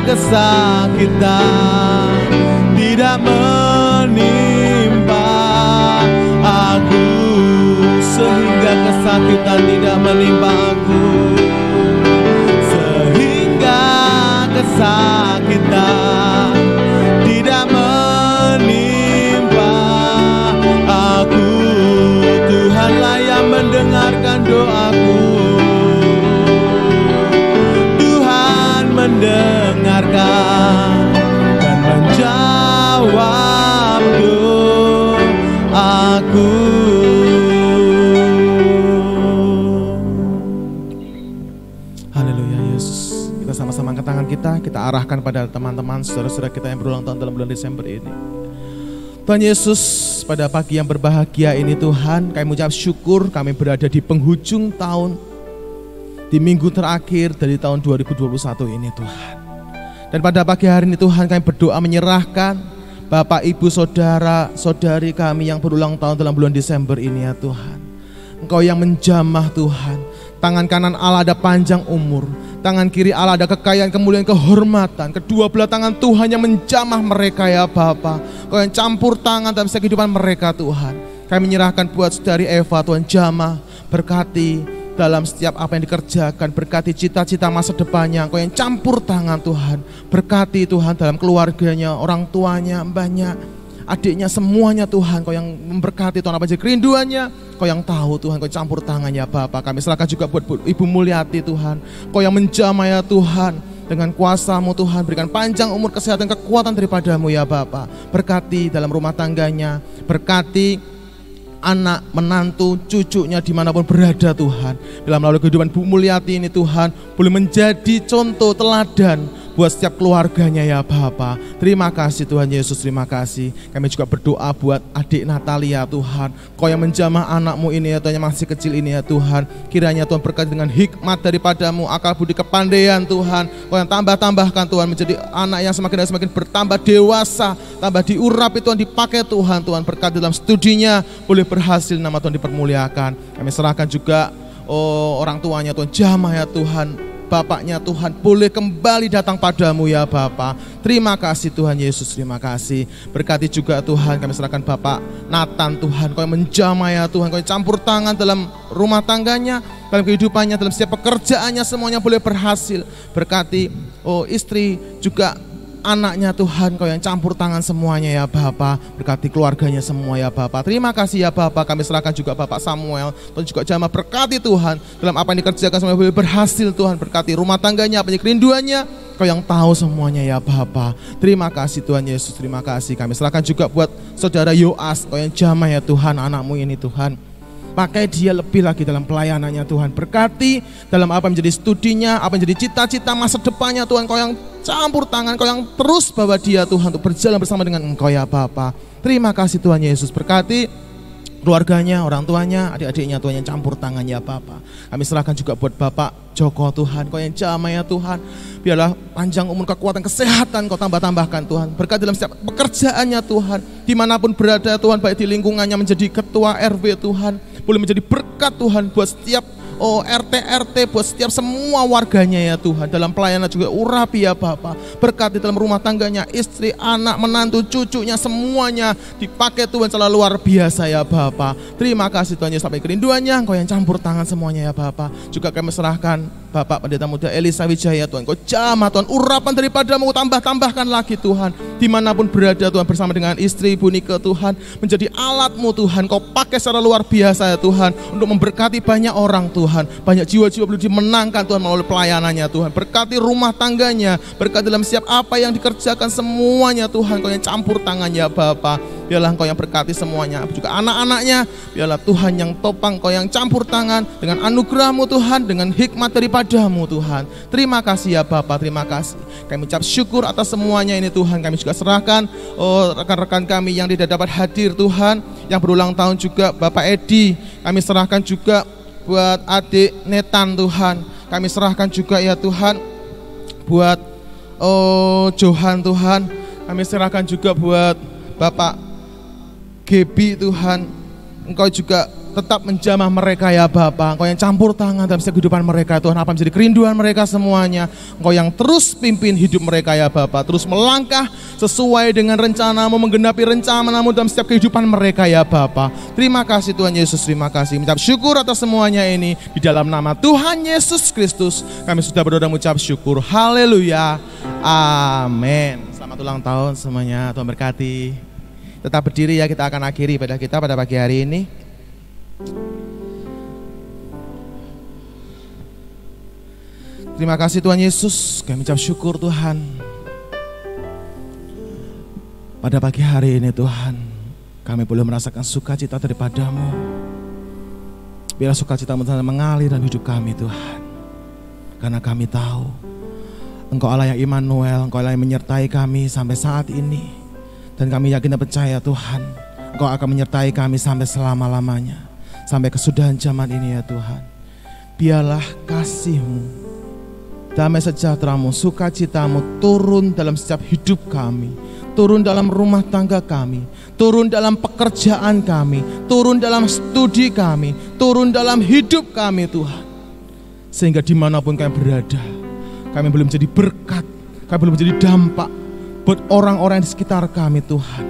Kesakitan tidak menimpa aku, sehingga kesakitan tidak menimpa aku, sehingga kesakitan tidak menimpa aku. Tuhanlah yang mendengarkan doaku, Tuhan mendengarkan dan menjawab doaku. Haleluya Yesus. Kita sama-sama angkat tangan kita arahkan pada teman-teman saudara-saudara kita yang berulang tahun dalam bulan Desember ini. Tuhan Yesus, pada pagi yang berbahagia ini Tuhan, kami mengucap syukur kami berada di penghujung tahun, di minggu terakhir dari tahun 2021 ini Tuhan. Dan pada pagi hari ini Tuhan, kami berdoa menyerahkan Bapak, Ibu, Saudara, Saudari kami yang berulang tahun dalam bulan Desember ini ya Tuhan. Engkau yang menjamah Tuhan. Tangan kanan Allah ada panjang umur, tangan kiri Allah ada kekayaan, kemuliaan, kehormatan. Kedua belah tangan Tuhan yang menjamah mereka ya Bapa. Engkau yang campur tangan dalam setiap kehidupan mereka Tuhan. Kami menyerahkan buat Saudari Eva Tuhan, jamah, berkati dalam setiap apa yang dikerjakan, berkati cita-cita masa depannya. Engkau yang campur tangan Tuhan, berkati Tuhan dalam keluarganya, orang tuanya, mbahnya, adiknya, semuanya Tuhan. Engkau yang memberkati Tuhan, apa saja kerinduannya, Engkau yang tahu Tuhan. Engkau campur tangannya Bapa. Kami serahkan juga buat Ibu Mulyati Tuhan, Engkau yang menjamah ya Tuhan. Dengan kuasa-Mu Tuhan, berikan panjang umur, kesehatan, kekuatan daripadamu ya Bapa. Berkati dalam rumah tangganya, berkati anak, menantu, cucunya dimanapun berada Tuhan. Dalam melalui kehidupan Bu Mulyati ini Tuhan, boleh menjadi contoh teladan buat setiap keluarganya ya Bapa. Terima kasih Tuhan Yesus, terima kasih. Kami juga berdoa buat adik Natalia Tuhan, Kau yang menjamah anakmu ini ya Tuhan, yang masih kecil ini ya Tuhan. Kiranya Tuhan berkati dengan hikmat daripadamu, akal budi kepandaian Tuhan. Kau yang tambahkan Tuhan, menjadi anak yang semakin bertambah dewasa, tambah diurapi Tuhan, dipakai Tuhan. Tuhan berkati dalam studinya, boleh berhasil, nama Tuhan dipermuliakan. Kami serahkan juga orang tuanya Tuhan, jamah ya Tuhan. Bapaknya Tuhan boleh kembali datang padamu ya Bapa. Terima kasih Tuhan Yesus, terima kasih. Berkati juga Tuhan, kami serahkan Bapak Nathan Tuhan, Kau yang menjamah ya Tuhan, Kau yang campur tangan dalam rumah tangganya, dalam kehidupannya, dalam setiap pekerjaannya, semuanya boleh berhasil. Berkati istri juga anaknya Tuhan, Kau yang campur tangan semuanya ya Bapa. Berkati keluarganya semua ya Bapa. Terima kasih ya Bapa. Kami serahkan juga Bapak Samuel, Tuhan juga jamah, berkati Tuhan dalam apa yang dikerjakan, semuanya boleh berhasil Tuhan. Berkati rumah tangganya, apa yang kerinduannya, Kau yang tahu semuanya ya Bapa. Terima kasih Tuhan Yesus, terima kasih. Kami serahkan juga buat Saudara Yoas, Kau yang jamah ya Tuhan, anakmu ini Tuhan. Pakai dia lebih lagi dalam pelayanannya Tuhan. Berkati dalam apa yang menjadi studinya, apa yang menjadi cita-cita masa depannya Tuhan. Kau yang campur tangan, Kau yang terus bawa dia Tuhan untuk berjalan bersama dengan Engkau ya Bapa. Terima kasih Tuhan Yesus. Berkati keluarganya, orang tuanya, adik-adiknya Tuhan yang campur tangan ya Bapa. Kami serahkan juga buat Bapak Joko Tuhan, Kau yang jamah ya Tuhan. Biarlah panjang umur, kekuatan, kesehatan Kau tambahkan Tuhan. Berkati dalam setiap pekerjaannya Tuhan, dimanapun berada Tuhan, baik di lingkungannya menjadi ketua RW Tuhan, boleh menjadi berkat Tuhan buat setiap RT, buat setiap semua warganya ya Tuhan. Dalam pelayanan juga urapi ya Bapa. Berkati dalam rumah tangganya, istri, anak, menantu, cucunya, semuanya dipakai Tuhan secara luar biasa ya Bapa. Terima kasih Tuhan Yesus, sampai kerinduannya Engkau yang campur tangan semuanya ya Bapa. Juga kami serahkan Bapak Pendeta Muda Elisa Wijaya Tuhan, Kau jamah Tuhan, urapan daripadamu tambahkan lagi Tuhan. Dimanapun berada Tuhan, bersama dengan istri Ibu Nike Tuhan, menjadi alatmu Tuhan. Kau pakai secara luar biasa ya Tuhan, untuk memberkati banyak orang Tuhan. Banyak jiwa-jiwa boleh dimenangkan Tuhan melalui pelayanannya Tuhan. Berkati rumah tangganya, berkati dalam setiap apa yang dikerjakan semuanya Tuhan. Kau yang campur tangannya Bapa. Biarlah Engkau yang berkati semuanya, juga anak-anaknya. Biarlah Tuhan yang topang, Kau yang campur tangan dengan anugerah-Mu Tuhan, dengan hikmat daripadamu Tuhan. Terima kasih ya Bapa, terima kasih. Kami ucap syukur atas semuanya ini Tuhan. Kami juga serahkan rekan-rekan kami yang tidak dapat hadir Tuhan, yang berulang tahun juga Bapak Edi. Kami serahkan juga buat adik Netan Tuhan. Kami serahkan juga ya Tuhan buat Johan Tuhan. Kami serahkan juga buat Bapak Gebi Tuhan. Engkau juga tetap menjamah mereka ya Bapa. Engkau yang campur tangan dalam setiap kehidupan mereka Tuhan, apa menjadi kerinduan mereka semuanya. Engkau yang terus pimpin hidup mereka ya Bapa, terus melangkah sesuai dengan rencana-Mu, menggenapi rencana-Mu dalam setiap kehidupan mereka ya Bapa. Terima kasih Tuhan Yesus, terima kasih. Mengucap syukur atas semuanya ini di dalam nama Tuhan Yesus Kristus. Kami sudah berdoa mengucap syukur. Haleluya. Amin. Selamat ulang tahun semuanya. Tuhan berkati. Tetap berdiri ya, kita akan akhiri ibadah kita pada pagi hari ini. Terima kasih Tuhan Yesus, kami ucap syukur Tuhan. Pada pagi hari ini Tuhan, kami boleh merasakan sukacita daripada-Mu. Biarlah sukacita-Mu Tuhan mengalir dalam hidup kami Tuhan. Karena kami tahu Engkau Allah yang Immanuel, Engkau Allah yang menyertai kami sampai saat ini. Dan kami yakin dan percaya Tuhan, Engkau akan menyertai kami sampai selama-lamanya, sampai kesudahan zaman ini ya Tuhan. Biarlah kasih-Mu damai sejahtera-Mu, sukacita-Mu turun dalam setiap hidup kami, turun dalam rumah tangga kami, turun dalam pekerjaan kami, turun dalam studi kami, turun dalam hidup kami Tuhan. Sehingga dimanapun kami berada, kami boleh menjadi berkat, kami boleh menjadi dampak buat orang-orang di sekitar kami Tuhan.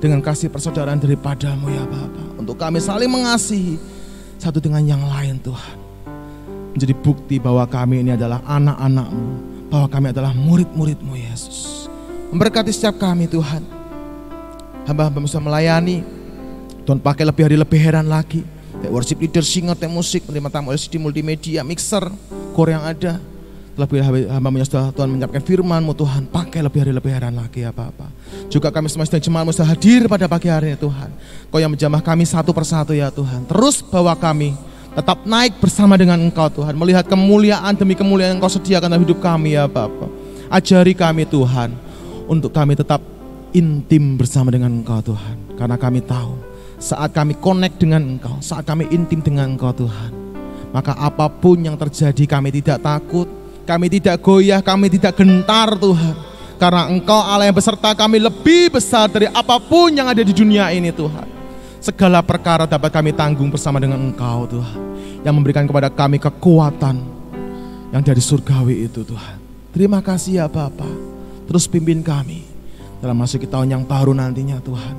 Dengan kasih persaudaraan daripada-Mu ya Bapa, untuk kami saling mengasihi satu dengan yang lain Tuhan. Menjadi bukti bahwa kami ini adalah anak-anak-Mu, bahwa kami adalah murid-murid-Mu Yesus. Memberkati setiap kami Tuhan. Hamba-hamba bisa melayani, Tuhan pakai lebih hari lebih heran lagi. Worship leader, singer, musik, menerima tamu LCD, multimedia, mixer, core yang ada. Lebih hamba menyesal Tuhan menyiapkan firman-Mu Tuhan, pakai lebih hari lebih heran lagi ya Bapa. Juga kami semua sedang jemaat-Mu sudah hadir pada pagi hari ini Tuhan. Kau yang menjamah kami satu persatu ya Tuhan. Terus bawa kami tetap naik bersama dengan Engkau Tuhan, melihat kemuliaan demi kemuliaan yang Engkau sediakan dalam hidup kami ya Bapa. Ajari kami Tuhan, untuk kami tetap intim bersama dengan Engkau Tuhan. Karena kami tahu saat kami connect dengan Engkau, saat kami intim dengan Engkau Tuhan, maka apapun yang terjadi kami tidak takut, kami tidak goyah, kami tidak gentar Tuhan. Karena Engkau Allah yang beserta kami lebih besar dari apapun yang ada di dunia ini Tuhan. Segala perkara dapat kami tanggung bersama dengan Engkau Tuhan, yang memberikan kepada kami kekuatan yang dari surgawi itu Tuhan. Terima kasih ya Bapa. Terus pimpin kami dalam masuk tahun yang baru nantinya Tuhan.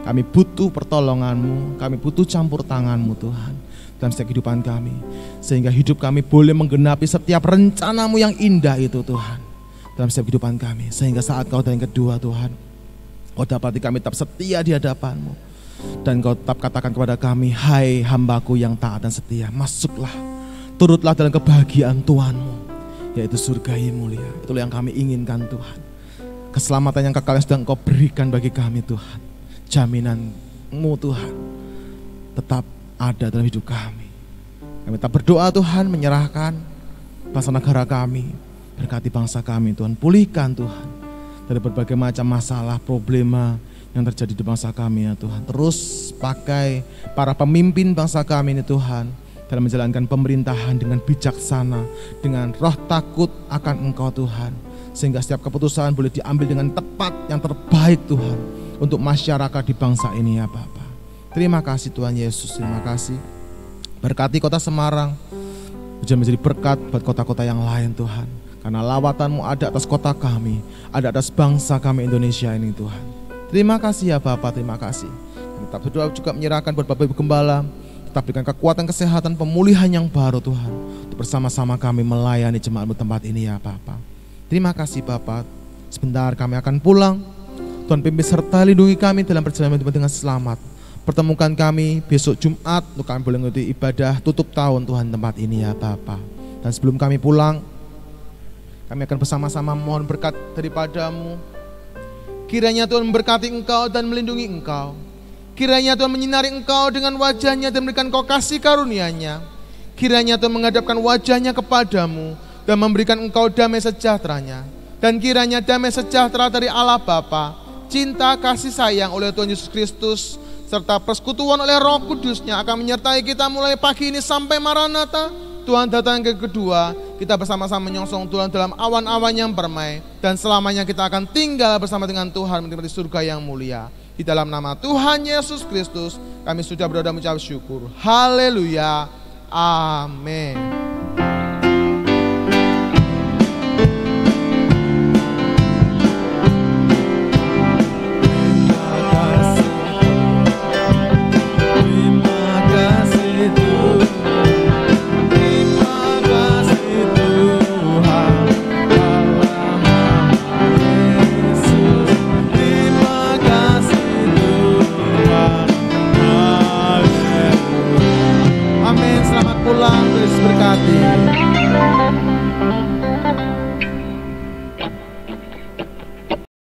Kami butuh pertolongan-Mu, kami butuh campur tangan-Mu Tuhan dalam setiap kehidupan kami, sehingga hidup kami boleh menggenapi setiap rencana-Mu yang indah itu Tuhan dalam setiap kehidupan kami. Sehingga saat Kau datang kedua Tuhan, Kau dapati kami tetap setia di hadapan-Mu, dan Kau tetap katakan kepada kami, hai hambaku yang taat dan setia, masuklah, turutlah dalam kebahagiaan Tuhan-Mu, yaitu surga yang mulia. Itulah yang kami inginkan Tuhan. Keselamatan yang kekal yang sedang Kau berikan bagi kami Tuhan, jaminan-Mu Tuhan tetap ada dalam hidup kami. Kami tetap berdoa Tuhan, menyerahkan bangsa negara kami, berkati bangsa kami Tuhan, pulihkan Tuhan dari berbagai macam masalah, problema yang terjadi di bangsa kami ya Tuhan. Terus pakai para pemimpin bangsa kami ini Tuhan, dalam menjalankan pemerintahan dengan bijaksana, dengan roh takut akan Engkau Tuhan, sehingga setiap keputusan boleh diambil dengan tepat, yang terbaik Tuhan untuk masyarakat di bangsa ini ya Bapa. Terima kasih Tuhan Yesus, terima kasih. Berkati kota Semarang, menjadi berkat buat kota-kota yang lain Tuhan. Karena lawatan-Mu ada atas kota kami, ada atas bangsa kami Indonesia ini Tuhan. Terima kasih ya Bapa, terima kasih. Kami tetap berdoa juga menyerahkan buat Bapak Ibu Gembala, tetap berikan kekuatan, kesehatan, pemulihan yang baru Tuhan, untuk bersama-sama kami melayani jemaat-Mu tempat ini ya Bapa. Terima kasih Bapa. Sebentar kami akan pulang. Tuhan pimpin serta lindungi kami dalam perjalanan dengan selamat. Pertemukan kami besok Jumat untuk kami boleh mengikuti ibadah tutup tahun Tuhan tempat ini ya Bapa. Dan sebelum kami pulang, kami akan bersama-sama mohon berkat daripada-Mu. Kiranya Tuhan memberkati Engkau dan melindungi Engkau. Kiranya Tuhan menyinari Engkau dengan wajah-Nya dan memberikan Engkau kasih karunia-Nya. Kiranya Tuhan menghadapkan wajah-Nya kepadamu dan memberikan Engkau damai sejahtera-Nya. Dan kiranya damai sejahtera dari Allah Bapa, cinta kasih sayang oleh Tuhan Yesus Kristus, serta persekutuan oleh Roh Kudus-Nya akan menyertai kita mulai pagi ini sampai Maranatha. Tuhan datang ke kedua, kita bersama-sama menyongsong Tuhan dalam awan-awan yang permai, dan selamanya kita akan tinggal bersama dengan Tuhan menikmati surga yang mulia. Di dalam nama Tuhan Yesus Kristus kami sudah berdoa dan mengucap syukur. Haleluya. Amin.